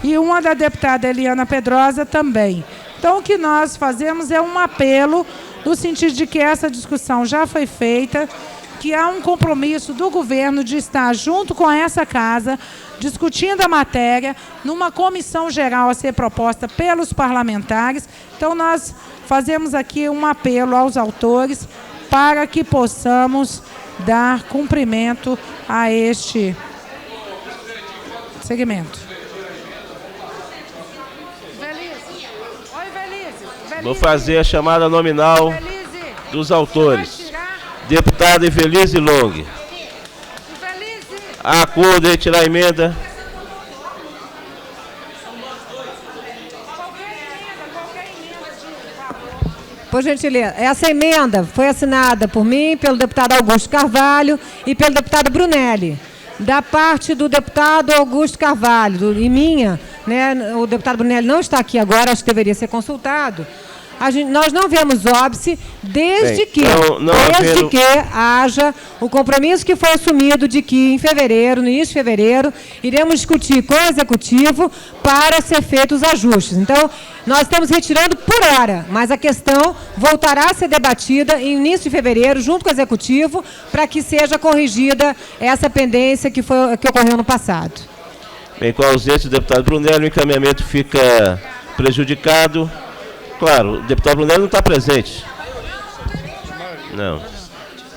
e uma da deputada Eliana Pedrosa também. Então, o que nós fazemos é um apelo no sentido de que essa discussão já foi feita, que há um compromisso do governo de estar junto com essa casa, discutindo a matéria, numa comissão geral a ser proposta pelos parlamentares. Então, nós fazemos aqui um apelo aos autores para que possamos dar cumprimento a este segmento. Vou fazer a chamada nominal dos autores. Deputada Evelise Long. Acordo em retirar a emenda. Por gentileza, essa emenda foi assinada por mim, pelo deputado Augusto Carvalho e pelo deputado Brunelli. Da parte do deputado Augusto Carvalho e minha, né, o deputado Brunelli não está aqui agora, acho que deveria ser consultado. Nós não vemos óbice desde que haja o compromisso que foi assumido de que em fevereiro, no início de fevereiro, iremos discutir com o Executivo para ser feitos os ajustes. Então, nós estamos retirando por hora, mas a questão voltará a ser debatida em início de fevereiro, junto com o Executivo, para que seja corrigida essa pendência que ocorreu no passado. Bem, com a ausência do deputado Brunelli, o encaminhamento fica prejudicado. Claro, o deputado Brunelli não está presente. Não.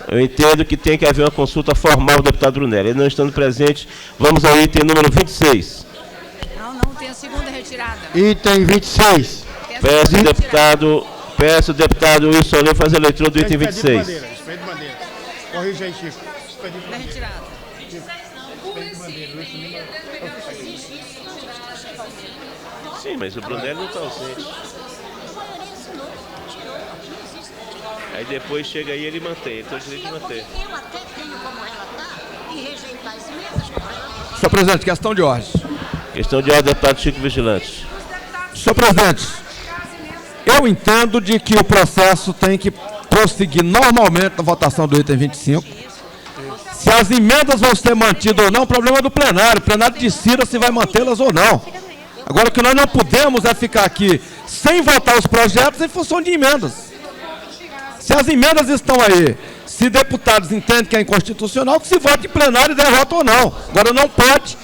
Eu entendo que tem que haver uma consulta formal do deputado Brunelli. Ele não estando presente, vamos ao item número 26. Não, tem a segunda retirada. Item 26. Peço o deputado Wilson Lê fazer a leitura do item 26. Expedito bandeira. Corrija aí, Chico. Expedito Da retirada. Sim, mas o Brunelli não está ausente. Aí depois chega aí e ele mantém, ele tem o direito de manter. Eu até tenho como relatar e rejeitar esse mesmo. Senhor presidente, questão de ordem. Questão de ordem, deputado Chico Vigilante. Senhor presidente, eu entendo de que o processo tem que prosseguir normalmente na votação do item 25. Se as emendas vão ser mantidas ou não, o problema é do plenário. O plenário decida se vai mantê-las ou não. Agora, o que nós não podemos é ficar aqui sem votar os projetos em função de emendas. Se as emendas estão aí, se deputados entendem que é inconstitucional, que se vote em plenário e derrota ou não. Agora não pode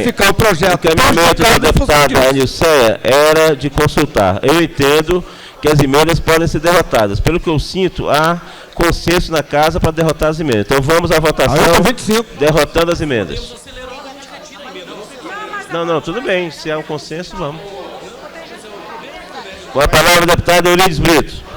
ficar o projeto. O encaminhamento da deputada Anilceia era de consultar. Eu entendo que as emendas podem ser derrotadas. Pelo que eu sinto, há consenso na casa para derrotar as emendas. Então vamos à votação derrotando as emendas. Não, tudo bem. Se há um consenso, vamos. Com a palavra, o deputado Eurides Brito.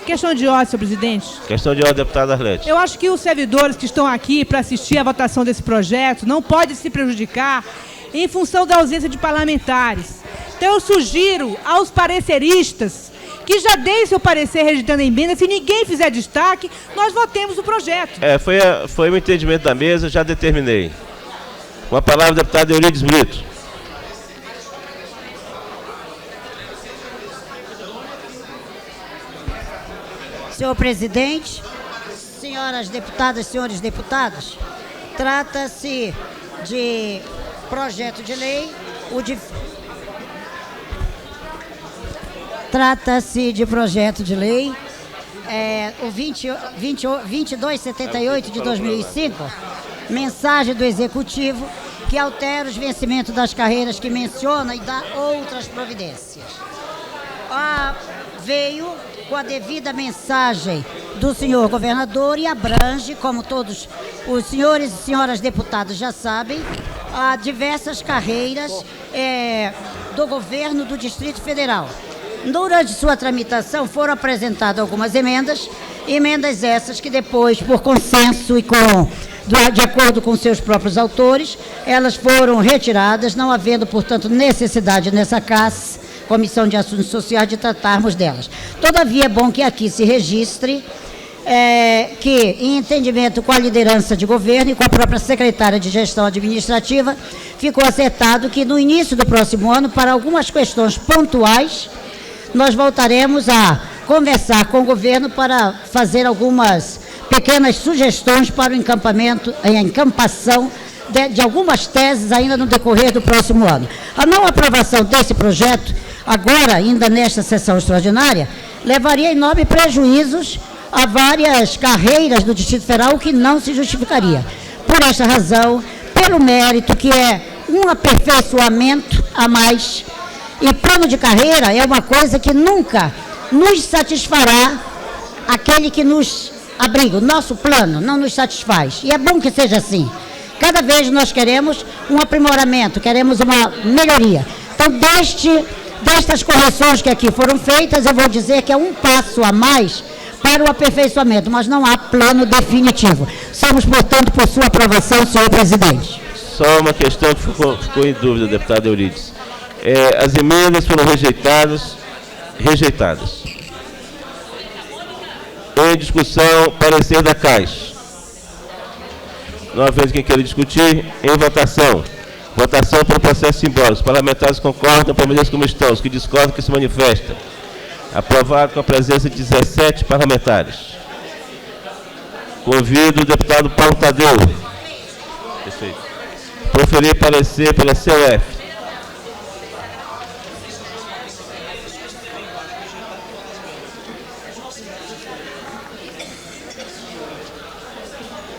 Questão de ordem, senhor presidente. Questão de ordem, deputada Arlete. Eu acho que os servidores que estão aqui para assistir à votação desse projeto não podem se prejudicar em função da ausência de parlamentares. Então eu sugiro aos pareceristas que já deem seu parecer rejeitando a emenda. Se ninguém fizer destaque, nós votemos o projeto. Foi um entendimento da mesa, já determinei. Com a palavra, deputado Eurides Brito. Senhor presidente, senhoras deputadas, senhores deputados, trata-se de projeto de lei, o 2278 de 2005, mensagem do Executivo, que altera os vencimentos das carreiras que menciona e dá outras providências. Veio com a devida mensagem do senhor governador e abrange, como todos os senhores e senhoras deputados já sabem, diversas carreiras do governo do Distrito Federal. Durante sua tramitação foram apresentadas algumas emendas essas que depois, por consenso e de acordo com seus próprios autores, elas foram retiradas, não havendo, portanto, necessidade nessa Comissão de Assuntos Sociais de tratarmos delas. Todavia, é bom que aqui se registre que, em entendimento com a liderança de governo e com a própria secretária de Gestão Administrativa, ficou acertado que, no início do próximo ano, para algumas questões pontuais, nós voltaremos a conversar com o governo para fazer algumas pequenas sugestões para o encampação de algumas teses ainda no decorrer do próximo ano. A não aprovação desse projeto, agora, ainda nesta sessão extraordinária, levaria enormes prejuízos a várias carreiras do Distrito Federal, o que não se justificaria. Por esta razão, pelo mérito que é um aperfeiçoamento a mais, e plano de carreira é uma coisa que nunca nos satisfará aquele que nos abriga. O nosso plano não nos satisfaz, e é bom que seja assim. Cada vez nós queremos um aprimoramento, queremos uma melhoria. Então, destas correções que aqui foram feitas, eu vou dizer que é um passo a mais para o aperfeiçoamento, mas não há plano definitivo. Somos, portanto, por sua aprovação, senhor presidente. Só uma questão que ficou em dúvida, deputado Eurides. As emendas foram rejeitadas. Em discussão, parecer da Caixa. Não havendo quem queira discutir, em votação. Votação pelo processo simbólico. Os parlamentares concordam, permaneçam como estão. Os que discordam, que se manifestam. Aprovado com a presença de 17 parlamentares. Convido o deputado Paulo Tadeu. Perfeito. Proferir parecer pela CUF.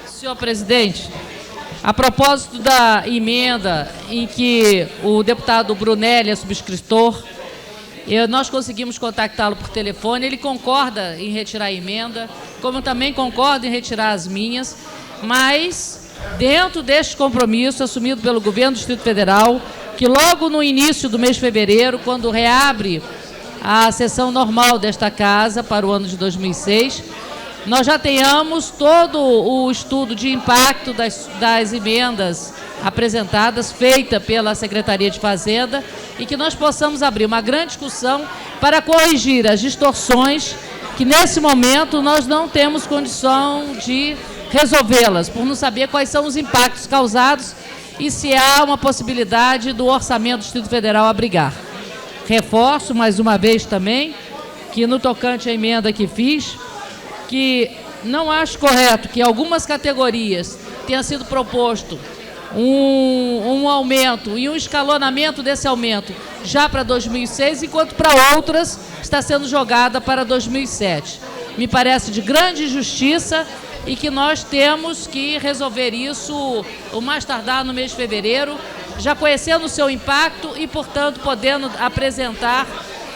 Senhor presidente, a propósito da emenda em que o deputado Brunelli é subscritor, nós conseguimos contactá-lo por telefone, ele concorda em retirar a emenda, como também concorda em retirar as minhas, mas dentro deste compromisso assumido pelo governo do Distrito Federal, que logo no início do mês de fevereiro, quando reabre a sessão normal desta casa para o ano de 2006, nós já tenhamos todo o estudo de impacto das emendas apresentadas, feita pela Secretaria de Fazenda, e que nós possamos abrir uma grande discussão para corrigir as distorções que, nesse momento, nós não temos condição de resolvê-las, por não saber quais são os impactos causados e se há uma possibilidade do orçamento do Distrito Federal abrigar. Reforço, mais uma vez também, que no tocante à emenda que fiz, que não acho correto que algumas categorias tenha sido proposto um aumento e um escalonamento desse aumento já para 2006, enquanto para outras está sendo jogada para 2007. Me parece de grande injustiça e que nós temos que resolver isso o mais tardar no mês de fevereiro, já conhecendo o seu impacto e, portanto, podendo apresentar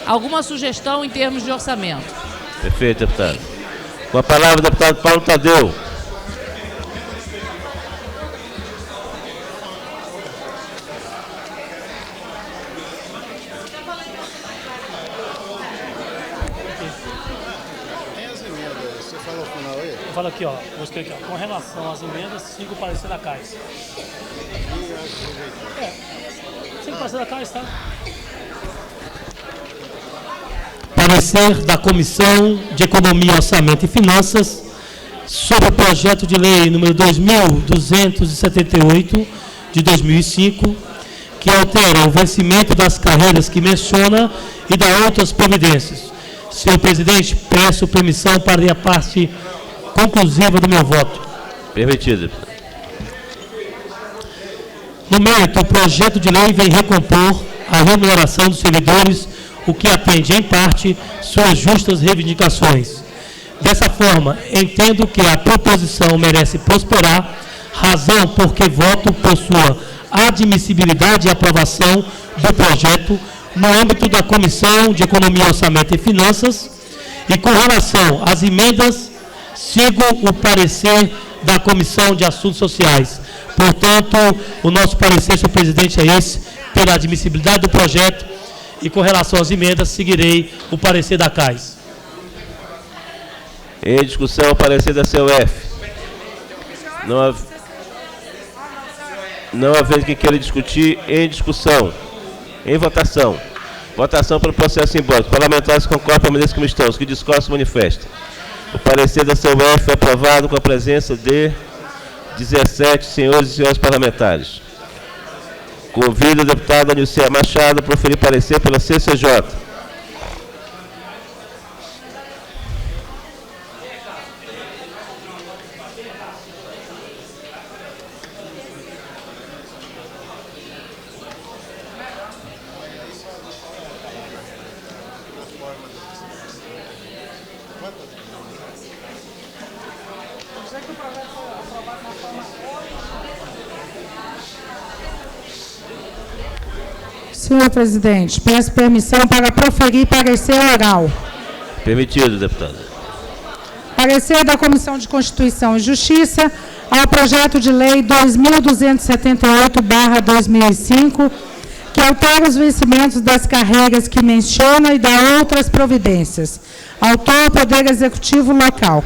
alguma sugestão em termos de orçamento. Perfeito, deputado. Com a palavra, o deputado Paulo Tadeu. Eu falo aqui, ó, vou escrever aqui, ó, com relação às emendas, sigo o parecer da Caixa. Sigo o parecer da Caixa, tá? Parecer da Comissão de Economia, Orçamento e Finanças sobre o projeto de lei número 2278 de 2005, que altera o vencimento das carreiras que menciona e dá outras providências. Senhor presidente, peço permissão para ler a parte conclusiva do meu voto. Permitido. No mérito, o projeto de lei vem recompor a remuneração dos servidores, o que atende, em parte, suas justas reivindicações. Dessa forma, entendo que a proposição merece prosperar, razão porque voto por sua admissibilidade e aprovação do projeto no âmbito da Comissão de Economia, Orçamento e Finanças, e com relação às emendas, sigo o parecer da Comissão de Assuntos Sociais. Portanto, o nosso parecer, senhor presidente, é esse, pela admissibilidade do projeto, e com relação às emendas, seguirei o parecer da CAIS. Em discussão, o parecer da CUF. Não havendo quem queira discutir, em discussão. Em votação. Votação pelo processo simbólico. Parlamentares concordam, permaneçam como estão. Os que discordam se manifestam. O parecer da CUF é aprovado com a presença de 17 senhores e senhoras parlamentares. Convido o deputado Anilcia Machado a proferir parecer pela CCJ. Senhor presidente, peço permissão para proferir parecer oral. Permitido, deputada. Parecer da Comissão de Constituição e Justiça ao projeto de lei 2278/2005, que altera os vencimentos das carreiras que menciona e dá outras providências. Autor, Poder Executivo Local.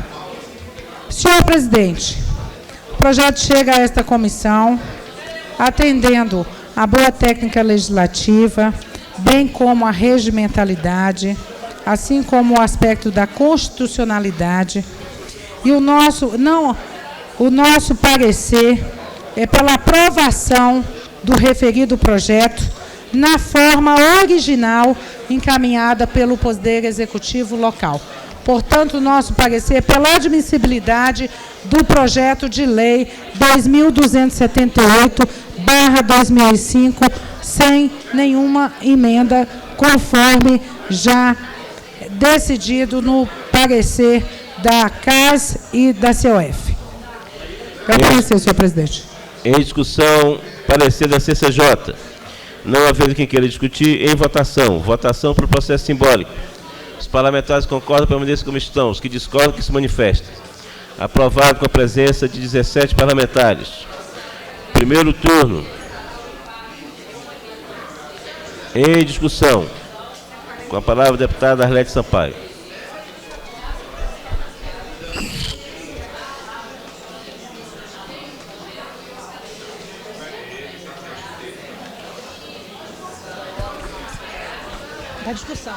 Senhor presidente, o projeto chega a esta comissão atendendo a boa técnica legislativa, bem como a regimentalidade, assim como o aspecto da constitucionalidade. E o nosso parecer é pela aprovação do referido projeto na forma original encaminhada pelo Poder Executivo Local. Portanto, o nosso parecer é pela admissibilidade do projeto de lei 2278/2005, sem nenhuma emenda, conforme já decidido no parecer da CAS e da COF. Agradeço, senhor presidente. Em discussão, parecer da CCJ. Não havendo quem queira discutir, em votação. Votação por processo simbólico. Os parlamentares concordam permanecer como estão. Os que discordam, que se manifestem. Aprovado com a presença de 17 parlamentares. Primeiro turno. Em discussão. Com a palavra a deputada Arlete Sampaio. Da discussão.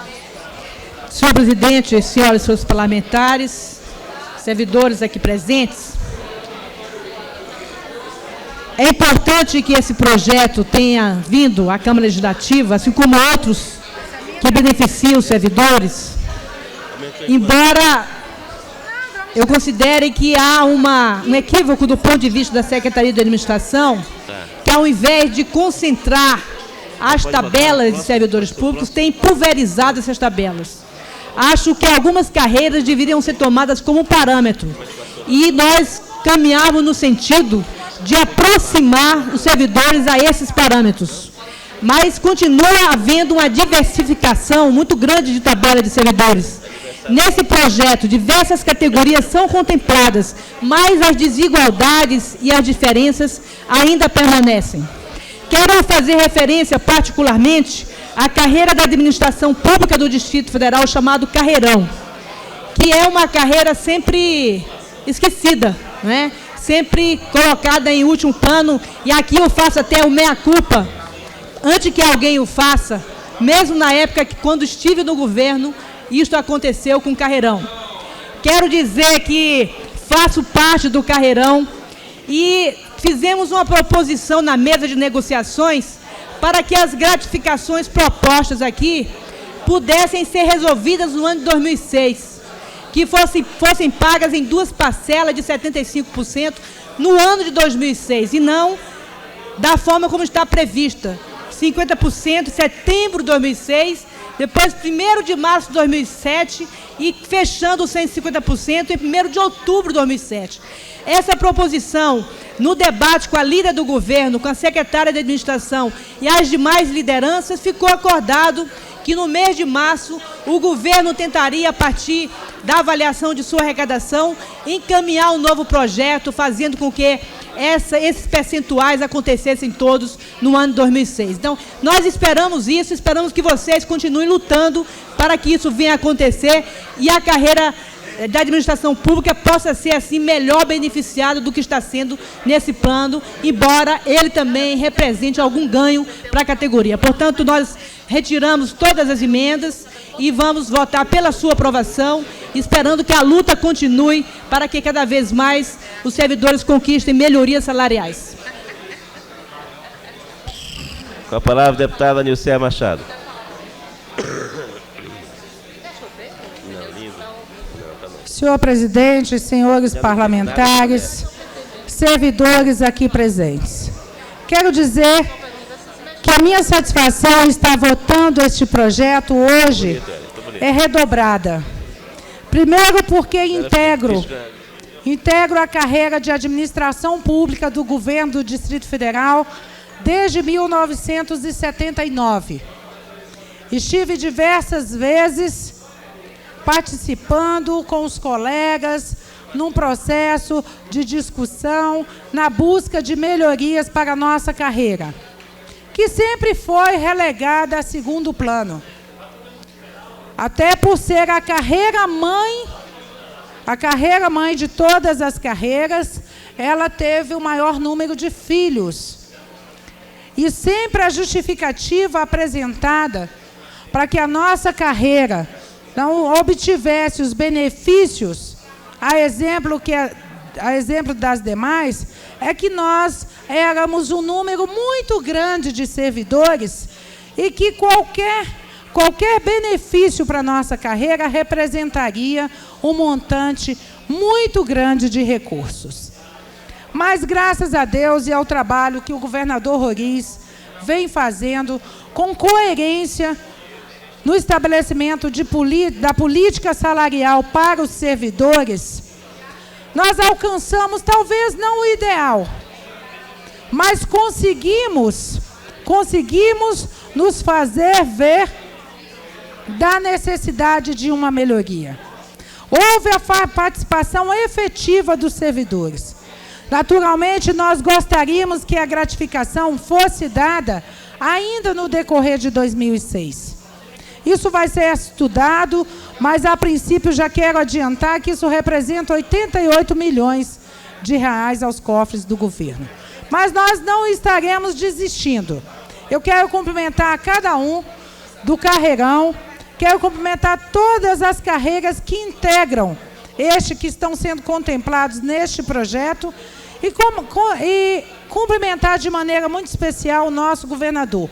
Senhor presidente, senhoras e senhores parlamentares, servidores aqui presentes, é importante que esse projeto tenha vindo à Câmara Legislativa, assim como outros que beneficiam os servidores, embora eu considere que há um equívoco do ponto de vista da Secretaria de Administração, que ao invés de concentrar as tabelas de servidores públicos, tem pulverizado essas tabelas. Acho que algumas carreiras deveriam ser tomadas como parâmetro. E nós caminhávamos no sentido de aproximar os servidores a esses parâmetros. Mas continua havendo uma diversificação muito grande de tabela de servidores. Nesse projeto, diversas categorias são contempladas, mas as desigualdades e as diferenças ainda permanecem. Quero fazer referência particularmente à carreira da administração pública do Distrito Federal, chamado Carreirão, que é uma carreira sempre esquecida, né? Sempre colocada em último plano, e aqui eu faço até o meia-culpa, antes que alguém o faça, mesmo na época que, quando estive no governo, isto aconteceu com o Carreirão. Quero dizer que faço parte do Carreirão e fizemos uma proposição na mesa de negociações para que as gratificações propostas aqui pudessem ser resolvidas no ano de 2006, que fossem pagas em 2 parcelas de 75% no ano de 2006, e não da forma como está prevista, 50% em setembro de 2006, depois 1º de março de 2007 e fechando os 150% em 1º de outubro de 2007. Essa proposição, no debate com a líder do governo, com a secretária de administração e as demais lideranças, ficou acordado que no mês de março o governo tentaria, a partir da avaliação de sua arrecadação, encaminhar um novo projeto, fazendo com que esses percentuais acontecessem todos no ano de 2006. Então, nós esperamos isso, esperamos que vocês continuem lutando para que isso venha a acontecer e a carreira da administração pública possa ser assim melhor beneficiada do que está sendo nesse plano, embora ele também represente algum ganho para a categoria. Portanto, nós retiramos todas as emendas e vamos votar pela sua aprovação, esperando que a luta continue para que cada vez mais os servidores conquistem melhorias salariais. Com a palavra, a deputada Nilceia Machado. Senhor presidente, senhores parlamentares, servidores aqui presentes. Quero dizer que a minha satisfação em estar votando este projeto hoje é redobrada. Primeiro porque integro a carreira de administração pública do governo do Distrito Federal desde 1979. Estive diversas vezes participando com os colegas num processo de discussão, na busca de melhorias para a nossa carreira, que sempre foi relegada a segundo plano. Até por ser a carreira mãe de todas as carreiras, ela teve o maior número de filhos. E sempre a justificativa apresentada para que a nossa carreira não obtivesse os benefícios, a exemplo das demais, é que nós éramos um número muito grande de servidores e que qualquer benefício para a nossa carreira representaria um montante muito grande de recursos. Mas, graças a Deus e ao trabalho que o governador Roriz vem fazendo com coerência no estabelecimento da política salarial para os servidores, nós alcançamos, talvez não o ideal, mas conseguimos nos fazer ver da necessidade de uma melhoria. Houve a participação efetiva dos servidores. Naturalmente, nós gostaríamos que a gratificação fosse dada ainda no decorrer de 2006. Isso vai ser estudado, mas a princípio já quero adiantar que isso representa 88 milhões de reais aos cofres do governo. Mas nós não estaremos desistindo. Eu quero cumprimentar a cada um do carreirão, quero cumprimentar todas as carreiras que integram que estão sendo contemplados neste projeto e cumprimentar de maneira muito especial o nosso governador,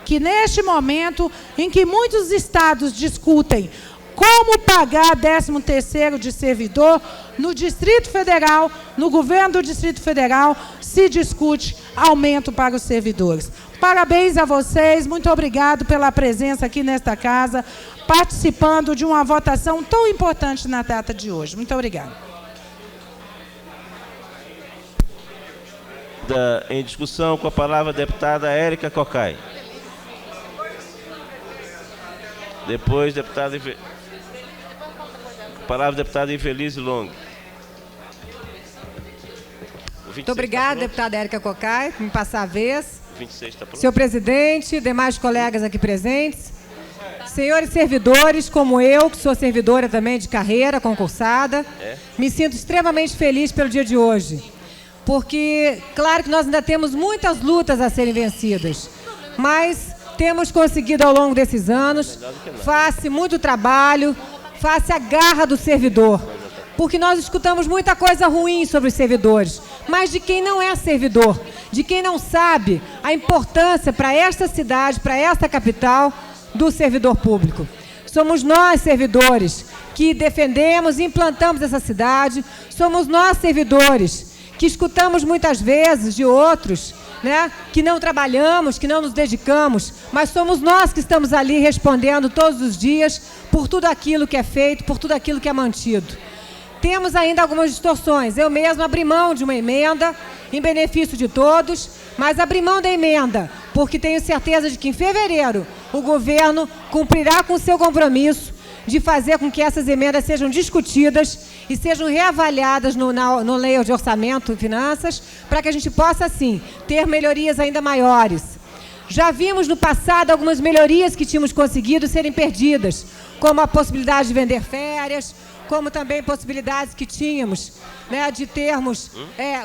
que neste momento em que muitos estados discutem como pagar 13º de servidor, no Distrito Federal, no governo do Distrito Federal, se discute aumento para os servidores. Parabéns a vocês, muito obrigado pela presença aqui nesta casa, participando de uma votação tão importante na data de hoje. Muito obrigada. Em discussão, com a palavra a deputada Érica Cocai. Depois, deputada... Palavra, deputada Infelise Long. Muito obrigada, deputada Érica Cocai, por me passar a vez. 26 está pronto. Senhor presidente, demais colegas aqui presentes, senhores servidores, como eu, que sou servidora também de carreira, concursada, me sinto extremamente feliz pelo dia de hoje, porque, claro que nós ainda temos muitas lutas a serem vencidas, mas temos conseguido ao longo desses anos, face muito trabalho, face a garra do servidor, porque nós escutamos muita coisa ruim sobre os servidores, mas de quem não é servidor, de quem não sabe a importância para esta cidade, para esta capital, do servidor público. Somos nós, servidores, que defendemos e implantamos essa cidade, somos nós, servidores, que escutamos muitas vezes de outros, né, que não trabalhamos, que não nos dedicamos, mas somos nós que estamos ali respondendo todos os dias por tudo aquilo que é feito, por tudo aquilo que é mantido. Temos ainda algumas distorções. Eu mesmo abri mão de uma emenda em benefício de todos, mas abri mão da emenda porque tenho certeza de que em fevereiro o governo cumprirá com o seu compromisso de fazer com que essas emendas sejam discutidas e sejam reavaliadas no Lei de Orçamento e Finanças, para que a gente possa, sim, ter melhorias ainda maiores. Já vimos no passado algumas melhorias que tínhamos conseguido serem perdidas, como a possibilidade de vender férias, como também possibilidades que tínhamos, né, de termos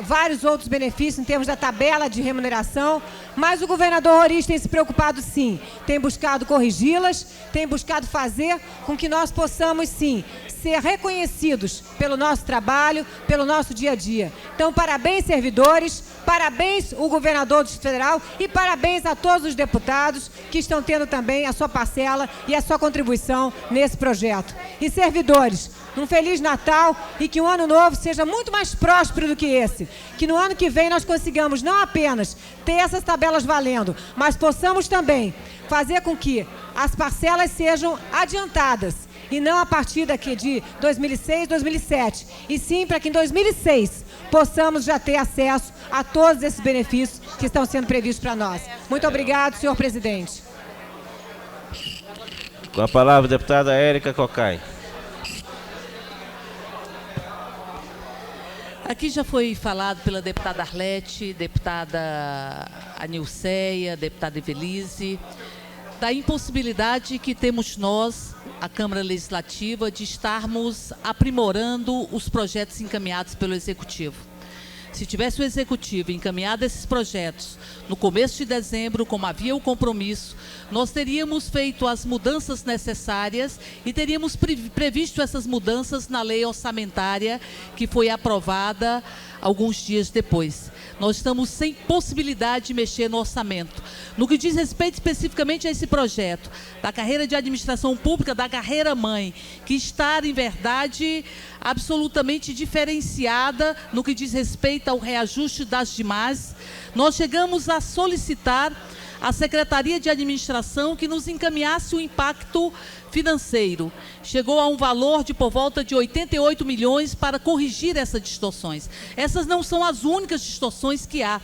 vários outros benefícios em termos da tabela de remuneração, mas o governador Roriz tem se preocupado, sim, tem buscado corrigi-las, tem buscado fazer com que nós possamos, sim, ser reconhecidos pelo nosso trabalho, pelo nosso dia a dia. Então, parabéns, servidores, parabéns o governador do Distrito Federal e parabéns a todos os deputados que estão tendo também a sua parcela e a sua contribuição nesse projeto. E servidores, um Feliz Natal e que um ano novo seja muito mais próspero do que esse. Que no ano que vem nós consigamos não apenas ter essas tabelas valendo, mas possamos também fazer com que as parcelas sejam adiantadas e não a partir daqui de 2006, 2007. E sim para que em 2006 possamos já ter acesso a todos esses benefícios que estão sendo previstos para nós. Muito obrigado, senhor presidente. Com a palavra, a deputada Érica Cocai. Aqui já foi falado pela deputada Arlete, deputada Anilceia, deputada Evelise, da impossibilidade que temos nós, a Câmara Legislativa, de estarmos aprimorando os projetos encaminhados pelo Executivo. Se tivesse o Executivo encaminhado esses projetos no começo de dezembro, como havia o compromisso, nós teríamos feito as mudanças necessárias e teríamos previsto essas mudanças na lei orçamentária que foi aprovada alguns dias depois. Nós estamos sem possibilidade de mexer no orçamento. No que diz respeito especificamente a esse projeto, da carreira de administração pública, da carreira mãe, que está, em verdade, absolutamente diferenciada no que diz respeito ao reajuste das demais, nós chegamos a solicitar à Secretaria de Administração que nos encaminhasse o impacto financeiro. Chegou a um valor de por volta de 88 milhões para corrigir essas distorções. Essas não são as únicas distorções que há.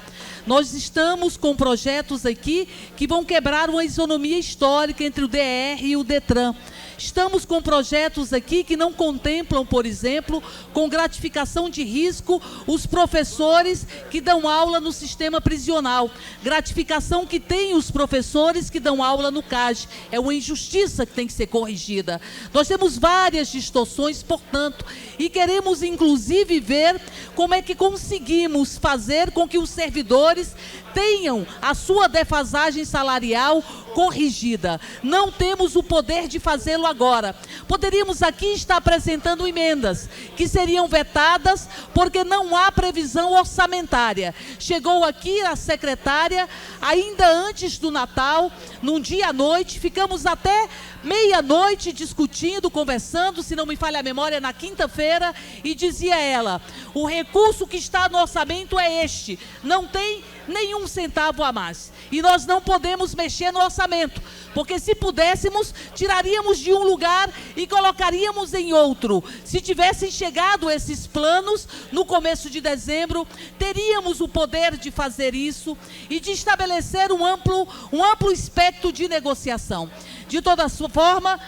Nós estamos com projetos aqui que vão quebrar uma isonomia histórica entre o DR e o DETRAN. Estamos com projetos aqui que não contemplam, por exemplo, com gratificação de risco, os professores que dão aula no sistema prisional. Gratificação que tem os professores que dão aula no CAGE. É uma injustiça que tem que ser corrigida. Nós temos várias distorções, portanto, e queremos, inclusive, ver como é que conseguimos fazer com que os servidores tenham a sua defasagem salarial corrigida. Não temos o poder de fazê-lo agora. Poderíamos aqui estar apresentando emendas que seriam vetadas porque não há previsão orçamentária. Chegou aqui a secretária ainda antes do Natal, num dia à noite, ficamos até meia-noite discutindo, conversando, se não me falha a memória, na quinta-feira, e dizia ela, o recurso que está no orçamento é este, não tem nenhum centavo a mais. E nós não podemos mexer no orçamento, porque se pudéssemos, tiraríamos de um lugar e colocaríamos em outro. Se tivessem chegado esses planos no começo de dezembro, teríamos o poder de fazer isso e de estabelecer um amplo espectro de negociação. De toda forma,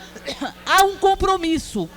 há um compromisso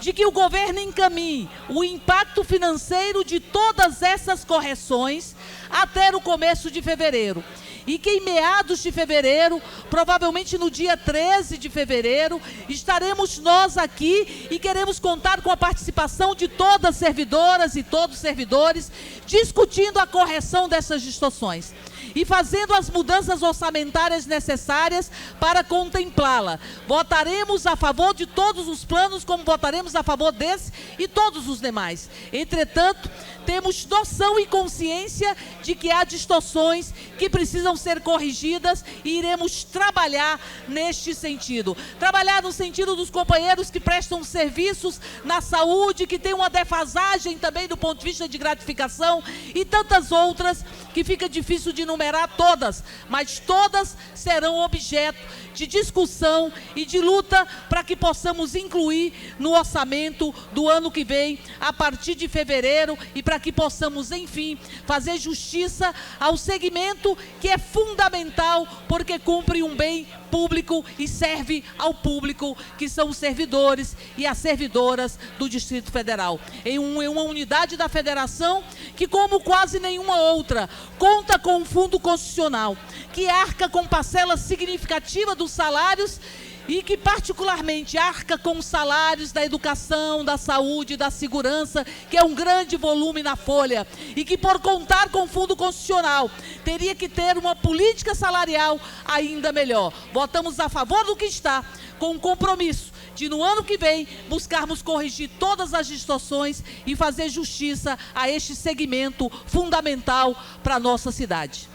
de que o governo encaminhe o impacto financeiro de todas essas correções até o começo de fevereiro. E que em meados de fevereiro, provavelmente no dia 13 de fevereiro, estaremos nós aqui e queremos contar com a participação de todas as servidoras e todos os servidores, discutindo a correção dessas distorções e fazendo as mudanças orçamentárias necessárias para contemplá-la. Votaremos a favor de todos os planos, como votaremos a favor desse e todos os demais. Entretanto, temos noção e consciência de que há distorções que precisam ser corrigidas e iremos trabalhar neste sentido. Trabalhar no sentido dos companheiros que prestam serviços na saúde, que tem uma defasagem também do ponto de vista de gratificação e tantas outras que fica difícil de enumerar todas, mas todas serão objeto de discussão e de luta para que possamos incluir no orçamento do ano que vem, a partir de fevereiro, e para que possamos, enfim, fazer justiça ao segmento que é fundamental, porque cumpre um bem público e serve ao público, que são os servidores e as servidoras do Distrito Federal. Em uma unidade da Federação que, como quase nenhuma outra, conta com um fundo constitucional, que arca com parcela significativa dos salários e que particularmente arca com os salários da educação, da saúde, da segurança, que é um grande volume na folha, e que por contar com o fundo constitucional, teria que ter uma política salarial ainda melhor. Votamos a favor do que está, com um compromisso de no ano que vem buscarmos corrigir todas as distorções e fazer justiça a este segmento fundamental para a nossa cidade.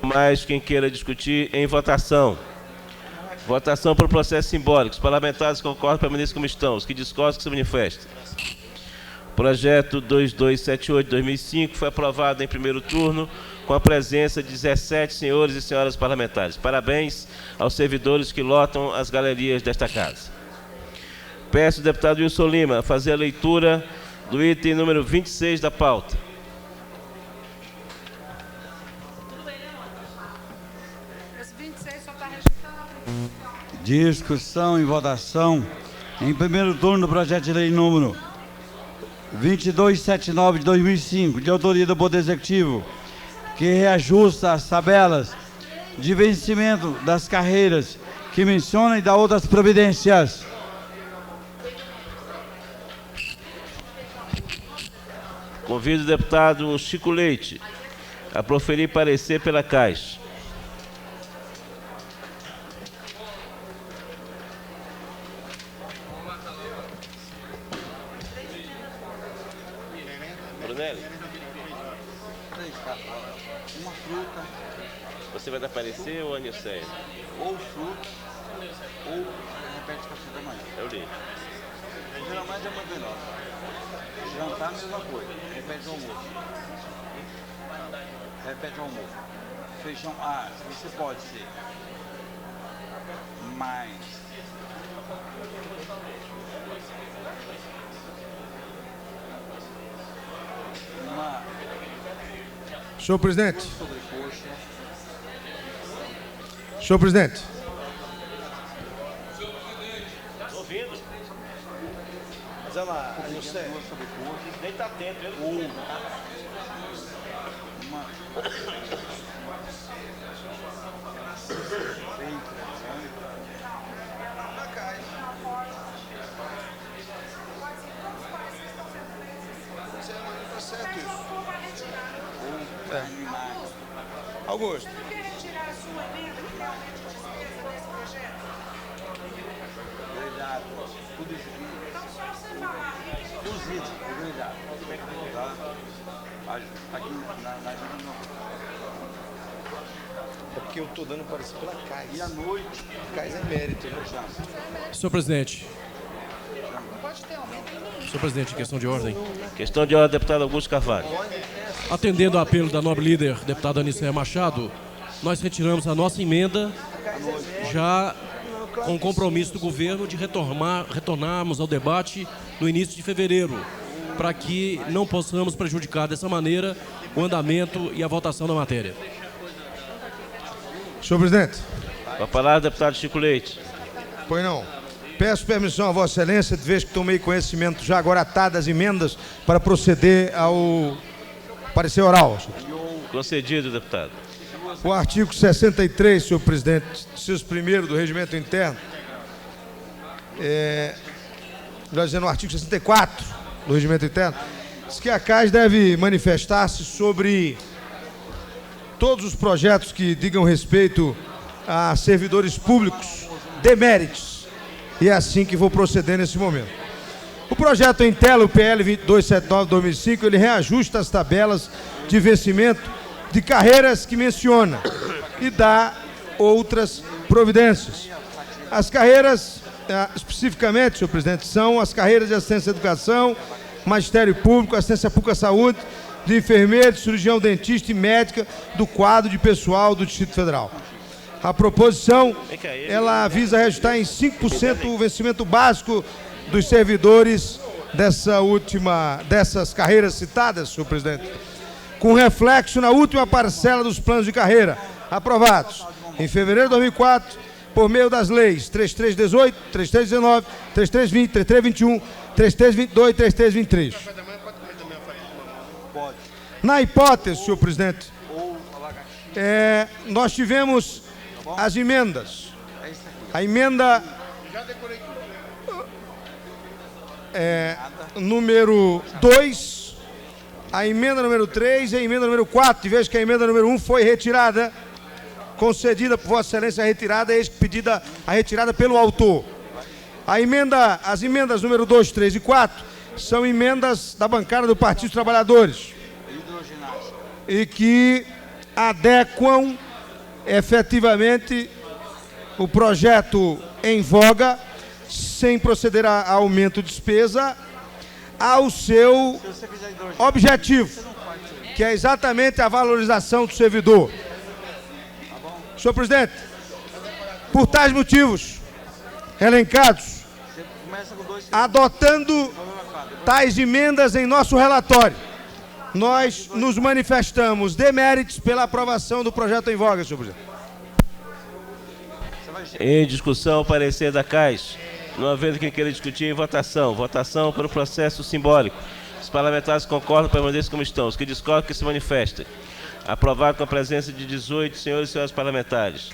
Mais quem queira discutir em votação. Votação por processo simbólico. Os parlamentares concordam, permaneçam como estão. Os que discordam, que se manifestem. Projeto 2278-2005 foi aprovado em primeiro turno com a presença de 17 senhores e senhoras parlamentares. Parabéns aos servidores que lotam as galerias desta casa. Peço ao deputado Wilson Lima a fazer a leitura do item número 26 da pauta. Esse 26 só está registrado. Discussão e votação em primeiro turno do projeto de lei número 2279 de 2005, de autoria do Poder Executivo, que reajusta as tabelas de vencimento das carreiras que menciona e dá outras providências. Convido o deputado Chico Leite a proferir parecer pela Caixa. Brunelli, Uma fruta, você vai dar parecer ou Anilcéia? ou fruta, ou repete café da manhã. Eu li. Geralmente é muito melhor. Jantar, a mesma coisa. Repete o almoço. Repete o almoço. Feijão, você pode ser. Mas... Senhor presidente. Senhor presidente. Estou ouvindo. Mas ela, Anilcéia, nem está atento. Augusto. Você quer retirar a sua emenda que realmente despesa desse projeto? Verdade. Tudo isso aqui. Então, só você falar. Tudo isso. É verdade. Tá? Aqui na agenda não. É porque eu estou dando parecer pela CAIS. E à noite. CAIS é mérito, né? Senhor presidente. Não pode ter aumento nenhum. Senhor presidente, questão de ordem. Questão de ordem, deputado Augusto Carvalho. Atendendo ao apelo da nobre líder, deputada Anilcéia Machado, nós retiramos a nossa emenda já com o compromisso do governo de retornarmos ao debate no início de fevereiro, para que não possamos prejudicar dessa maneira o andamento e a votação da matéria. Senhor presidente. Com a palavra, deputado Chico Leite. Pois não. Peço permissão a Vossa Excelência, de vez que tomei conhecimento já agora das emendas, para proceder ao parecer oral. Concedido, deputado. O artigo 63, senhor presidente, inciso 1º do Regimento Interno, já dizendo o artigo 64 do Regimento Interno, diz que a CAIS deve manifestar-se sobre todos os projetos que digam respeito a servidores públicos deméritos. E é assim que vou proceder nesse momento. O projeto em tela, o PL 2279-2005, ele reajusta as tabelas de vencimento de carreiras que menciona e dá outras providências. As carreiras, especificamente, senhor presidente, são as carreiras de assistência à educação, magistério público, assistência pública à saúde, de enfermeiro, cirurgião dentista e médica do quadro de pessoal do Distrito Federal. A proposição, ela visa reajustar em 5% o vencimento básico dos servidores dessas carreiras citadas, senhor presidente, com reflexo na última parcela dos planos de carreira, aprovados em fevereiro de 2004, por meio das leis 3318, 3319, 3320, 3321, 3322 e 3323. Na hipótese, senhor presidente, nós tivemos as emendas. A emenda número 2, a emenda número 3 e a emenda número 4, de vez que a emenda número 1 foi retirada, concedida por Vossa Excelência a retirada, eis pedida a retirada pelo autor. As emendas número 2, 3 e 4 são emendas da bancada do Partido dos Trabalhadores e que adequam efetivamente o projeto em voga, sem proceder a aumento de despesa, ao seu objetivo, que é exatamente a valorização do servidor. Senhor presidente, por tais motivos elencados, adotando tais emendas em nosso relatório, nós nos manifestamos deméritos pela aprovação do projeto em voga, senhor presidente. Em discussão, parecer da Caixa. Não havendo quem queira discutir, em votação. Votação para o processo simbólico. Os parlamentares concordam, permaneçam como estão. Os que discordam, que se manifestem. Aprovado com a presença de 18 senhores e senhoras parlamentares.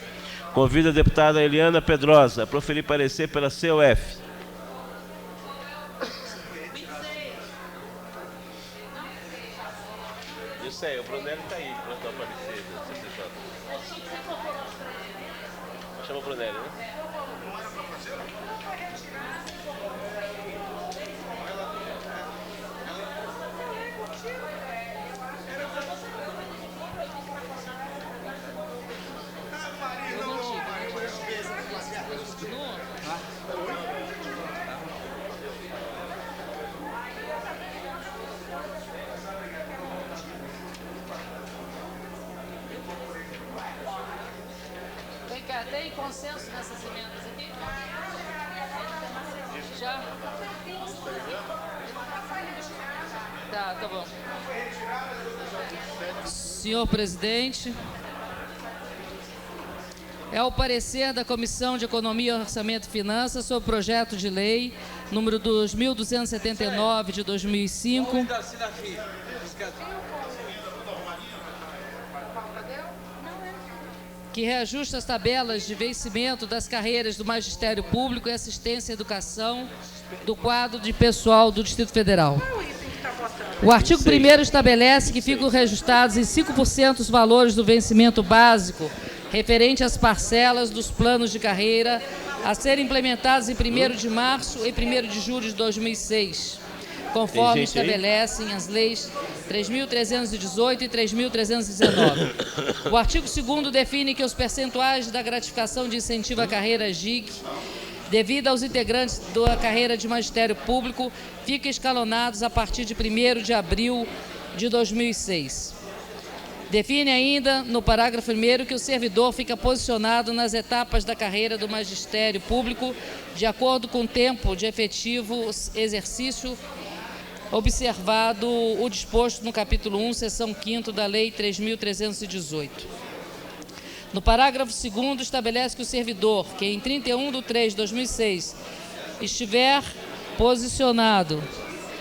Convido a deputada Eliana Pedrosa a proferir parecer pela CUF. Eu sei, o Brunelli está aí, para aparecer. Chama o Brunelli, né? Tem consenso nessas emendas aqui? Já? Tá bom. Senhor presidente, é o parecer da Comissão de Economia, Orçamento e Finanças sobre o projeto de lei número 2279 de 2005. Que reajusta as tabelas de vencimento das carreiras do Magistério Público e Assistência à Educação do quadro de pessoal do Distrito Federal. O artigo 1º estabelece que ficam reajustados em 5% os valores do vencimento básico referente às parcelas dos planos de carreira a serem implementados em 1º de março e 1º de julho de 2006, conforme estabelecem as leis 3.318 e 3.319. O artigo 2º define que os percentuais da gratificação de incentivo à carreira GIC, devido aos integrantes da carreira de magistério público, ficam escalonados a partir de 1º de abril de 2006. Define ainda, no parágrafo 1º, que o servidor fica posicionado nas etapas da carreira do magistério público de acordo com o tempo de efetivo exercício, observado o disposto no capítulo 1, seção 5ª da Lei 3.318. No parágrafo 2º, estabelece que o servidor, que em 31/3/2006 estiver posicionado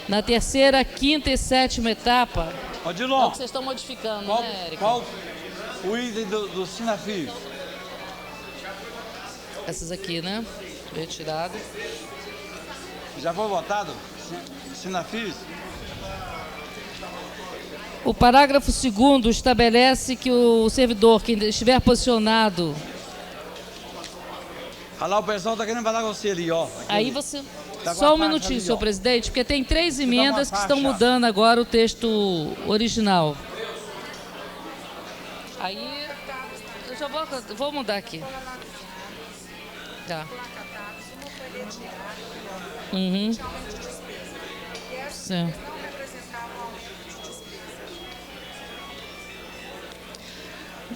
na 3ª, 5ª e 7ª etapa... Odilon, vocês estão modificando, né, Érica? Qual o item do Sinafis? Essas aqui, né? Retirado. Já foi votado? Sinafis? O parágrafo 2º estabelece que o servidor que estiver posicionado... Olha lá, o pessoal está querendo falar com você ali, ó. Aí você... Tá Só um minutinho, senhor presidente, porque tem 3 emendas que estão mudando agora o texto original. Aí, eu já vou mudar aqui. Tá. Sim.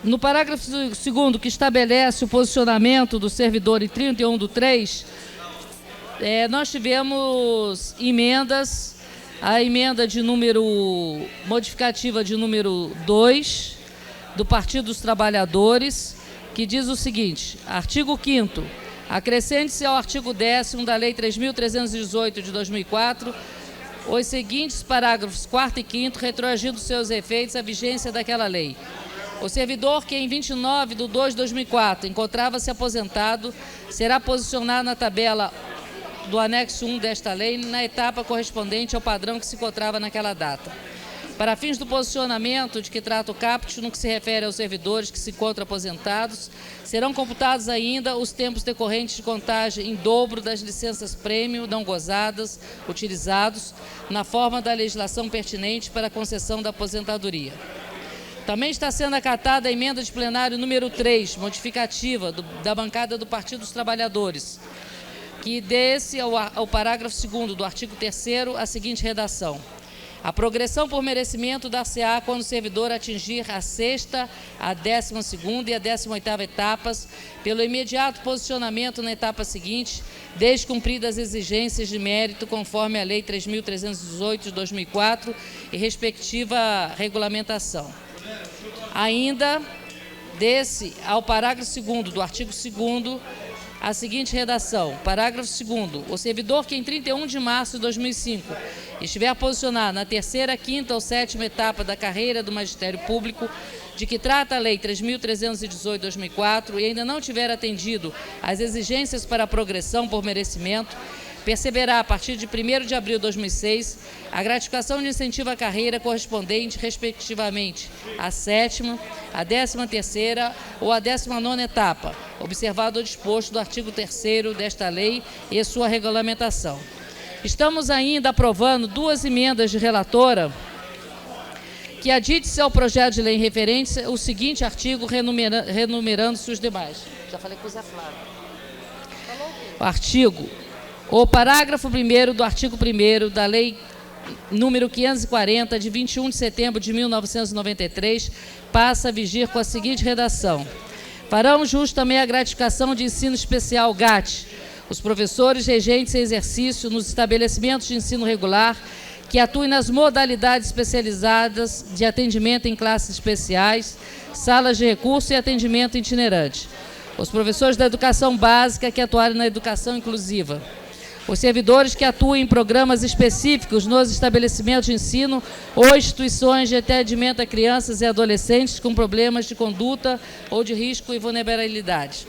No parágrafo 2º, que estabelece o posicionamento do servidor em 31/3, nós tivemos emendas, a emenda de modificativa de número 2, do Partido dos Trabalhadores, que diz o seguinte: artigo 5º, acrescente-se ao artigo 10º da Lei 3.318 de 2004, os seguintes parágrafos 4º e 5º, retroagindo seus efeitos à vigência daquela lei. O servidor que em 29/2/2004 encontrava-se aposentado será posicionado na tabela do anexo 1 desta lei na etapa correspondente ao padrão que se encontrava naquela data. Para fins do posicionamento de que trata o caput, no que se refere aos servidores que se encontram aposentados, serão computados ainda os tempos decorrentes de contagem em dobro das licenças prêmio não gozadas, utilizados, na forma da legislação pertinente para a concessão da aposentadoria. Também está sendo acatada a emenda de plenário número 3, modificativa da bancada do Partido dos Trabalhadores, que desse ao parágrafo 2º do artigo 3º a seguinte redação: A progressão por merecimento dar-se-á quando o servidor atingir a 6ª, a 12ª e a 18ª etapas, pelo imediato posicionamento na etapa seguinte, desde cumpridas as exigências de mérito conforme a Lei 3.318 de 2004 e respectiva regulamentação. Ainda desse ao parágrafo 2º do artigo 2º, a seguinte redação: parágrafo 2º. O servidor que em 31 de março de 2005 estiver posicionado na 3ª, 5ª ou 7ª etapa da carreira do Magistério Público, de que trata a Lei 3.318 de 2004 e ainda não tiver atendido às exigências para a progressão por merecimento, perceberá, a partir de 1º de abril de 2006, a gratificação de incentivo à carreira correspondente, respectivamente, à 7ª, à 13ª ou à 19ª etapa, observado o disposto do artigo 3º desta lei e sua regulamentação. Estamos ainda aprovando 2 emendas de relatora que adite-se ao projeto de lei em referência o seguinte artigo, renumerando-se os demais. Já falei com o Zé Flávio. O parágrafo 1º do artigo 1º da Lei número 540, de 21 de setembro de 1993, passa a vigir com a seguinte redação: farão jus também a gratificação de ensino especial GAT, os professores regentes em exercício nos estabelecimentos de ensino regular que atuem nas modalidades especializadas de atendimento em classes especiais, salas de recurso e atendimento itinerante. Os professores da educação básica que atuarem na educação inclusiva. Os servidores que atuem em programas específicos nos estabelecimentos de ensino ou instituições de atendimento a crianças e adolescentes com problemas de conduta ou de risco e vulnerabilidade.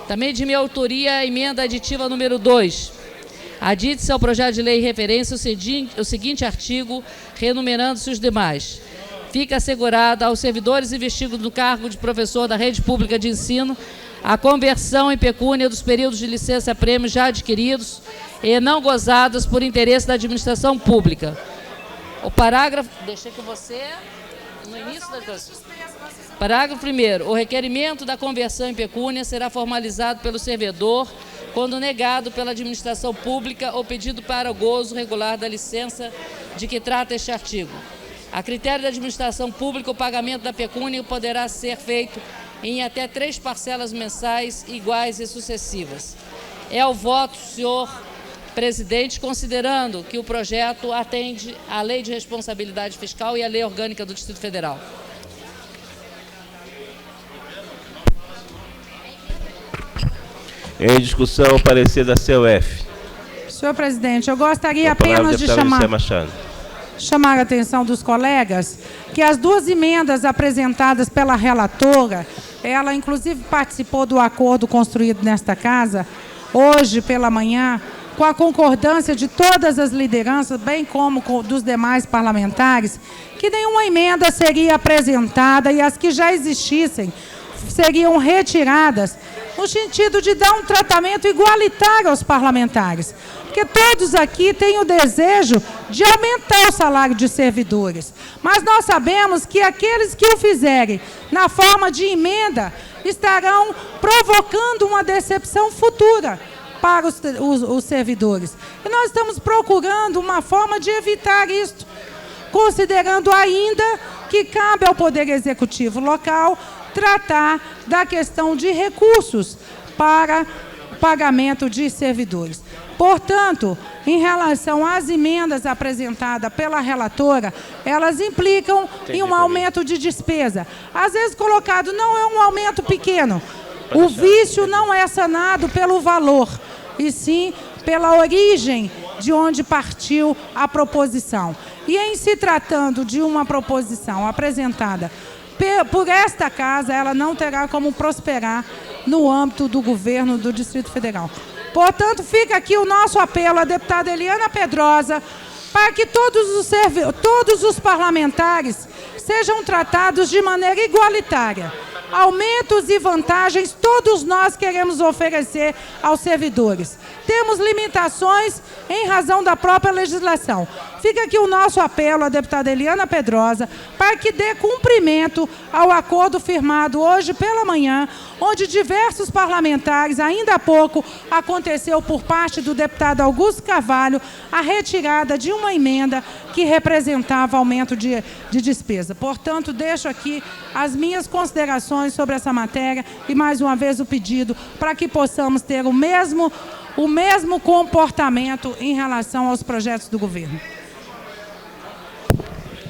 Também de minha autoria, a emenda aditiva número 2. Adite-se ao projeto de lei em referência o seguinte artigo, renumerando-se os demais. Fica assegurada aos servidores investidos no cargo de professor da rede pública de ensino a conversão em pecúnia dos períodos de licença-prêmio já adquiridos e não gozados por interesse da administração pública. O parágrafo... Deixei com você no início da coisa. Parágrafo 1º. O requerimento da conversão em pecúnia será formalizado pelo servidor quando negado pela administração pública ou pedido para o gozo regular da licença de que trata este artigo. A critério da administração pública, o pagamento da pecúnia poderá ser feito em até 3 parcelas mensais iguais e sucessivas. É o voto, senhor presidente, considerando que o projeto atende à Lei de Responsabilidade Fiscal e à Lei Orgânica do Distrito Federal. Em discussão, o parecer da CUF. Senhor presidente, eu gostaria apenas de chamar a atenção dos colegas que as 2 emendas apresentadas pela relatora, ela inclusive participou do acordo construído nesta casa, hoje pela manhã, com a concordância de todas as lideranças, bem como dos demais parlamentares, que nenhuma emenda seria apresentada e as que já existissem seriam retiradas, no sentido de dar um tratamento igualitário aos parlamentares. Porque todos aqui têm o desejo de aumentar o salário de servidores. Mas nós sabemos que aqueles que o fizerem na forma de emenda estarão provocando uma decepção futura para os servidores. E nós estamos procurando uma forma de evitar isto, considerando ainda que cabe ao Poder Executivo local tratar da questão de recursos para pagamento de servidores. Portanto, em relação às emendas apresentadas pela relatora, elas implicam em um aumento de despesa. Às vezes colocado, não é um aumento pequeno. O vício não é sanado pelo valor, e sim pela origem de onde partiu a proposição. E em se tratando de uma proposição apresentada por esta casa, ela não terá como prosperar no âmbito do governo do Distrito Federal. Portanto, fica aqui o nosso apelo à deputada Eliana Pedrosa para que todos os parlamentares sejam tratados de maneira igualitária. Aumentos e vantagens todos nós queremos oferecer aos servidores. Temos limitações em razão da própria legislação. Fica aqui o nosso apelo à deputada Eliana Pedrosa para que dê cumprimento ao acordo firmado hoje pela manhã, onde diversos parlamentares, ainda há pouco, aconteceu por parte do deputado Augusto Carvalho a retirada de uma emenda que representava aumento de despesa. Portanto, deixo aqui as minhas considerações sobre essa matéria e, mais uma vez, o pedido para que possamos ter o mesmo comportamento em relação aos projetos do governo.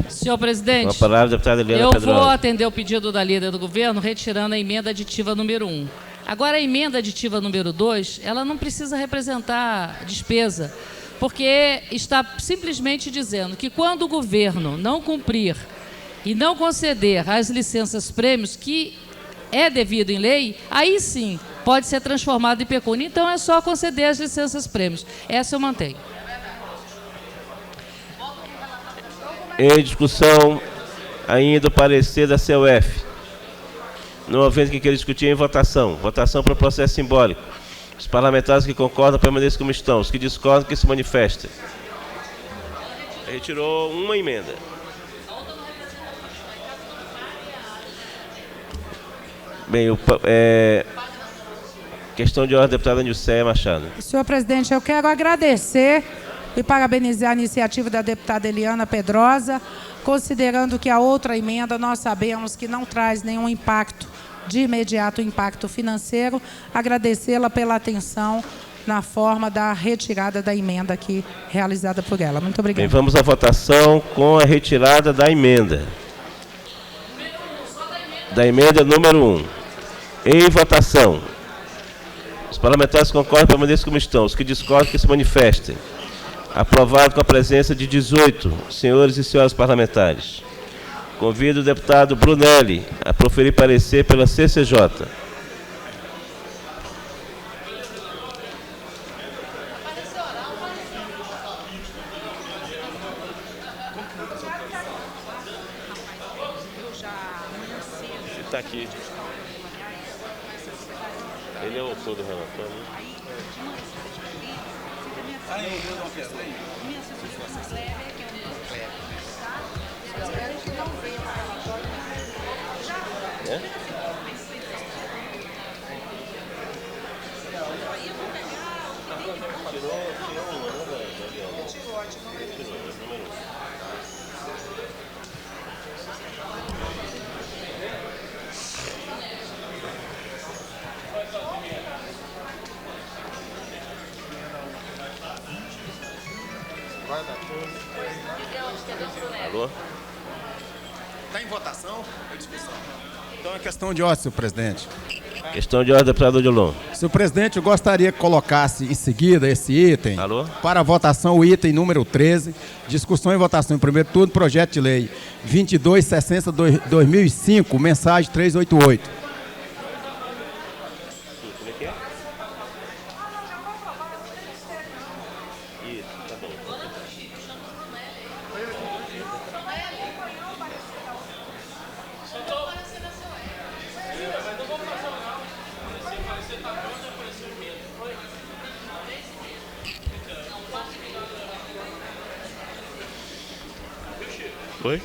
Senhor presidente, Com a palavra, deputada Eliana eu Pedrosa. vou atender o pedido da líder do governo, retirando a emenda aditiva número 1. Agora, a emenda aditiva número 2, ela não precisa representar despesa, porque está simplesmente dizendo que quando o governo não cumprir e não conceder as licenças prêmios que é devido em lei, aí sim pode ser transformado em pecúnia. Então é só conceder as licenças prêmios. Essa eu mantenho. Em discussão, ainda o parecer da CUF. Não havendo quem queira discutir, em votação. Votação para o processo simbólico. Os parlamentares que concordam permaneçam como estão. Os que discordam, que se manifestem. Retirou uma emenda. Bem, questão de ordem, deputada Nilceia Machado. Senhor presidente, eu quero agradecer e parabenizar a iniciativa da deputada Eliana Pedrosa, considerando que a outra emenda nós sabemos que não traz nenhum impacto, de imediato impacto financeiro, agradecê-la pela atenção na forma da retirada da emenda aqui realizada por ela. Muito obrigada. Bem, vamos à votação com a retirada da emenda. Da emenda número 1. Em votação. Os parlamentares concordam permaneçam como estão. Os que discordam, que se manifestem. Aprovado com a presença de 18 senhores e senhoras parlamentares. Convido o deputado Brunelli a proferir parecer pela CCJ. Está aqui. Ele é o autor do relatório. Alô? Está em votação ou discussão? Então é questão de ordem, senhor presidente. Questão de ordem, deputado Odilon. Senhor presidente, eu gostaria que colocasse em seguida esse item. Alô? Para votação, o item número 13, discussão e votação em primeiro turno, projeto de lei 2260/2005, mensagem 388. Como é que é? Isso, tá bom. Oi?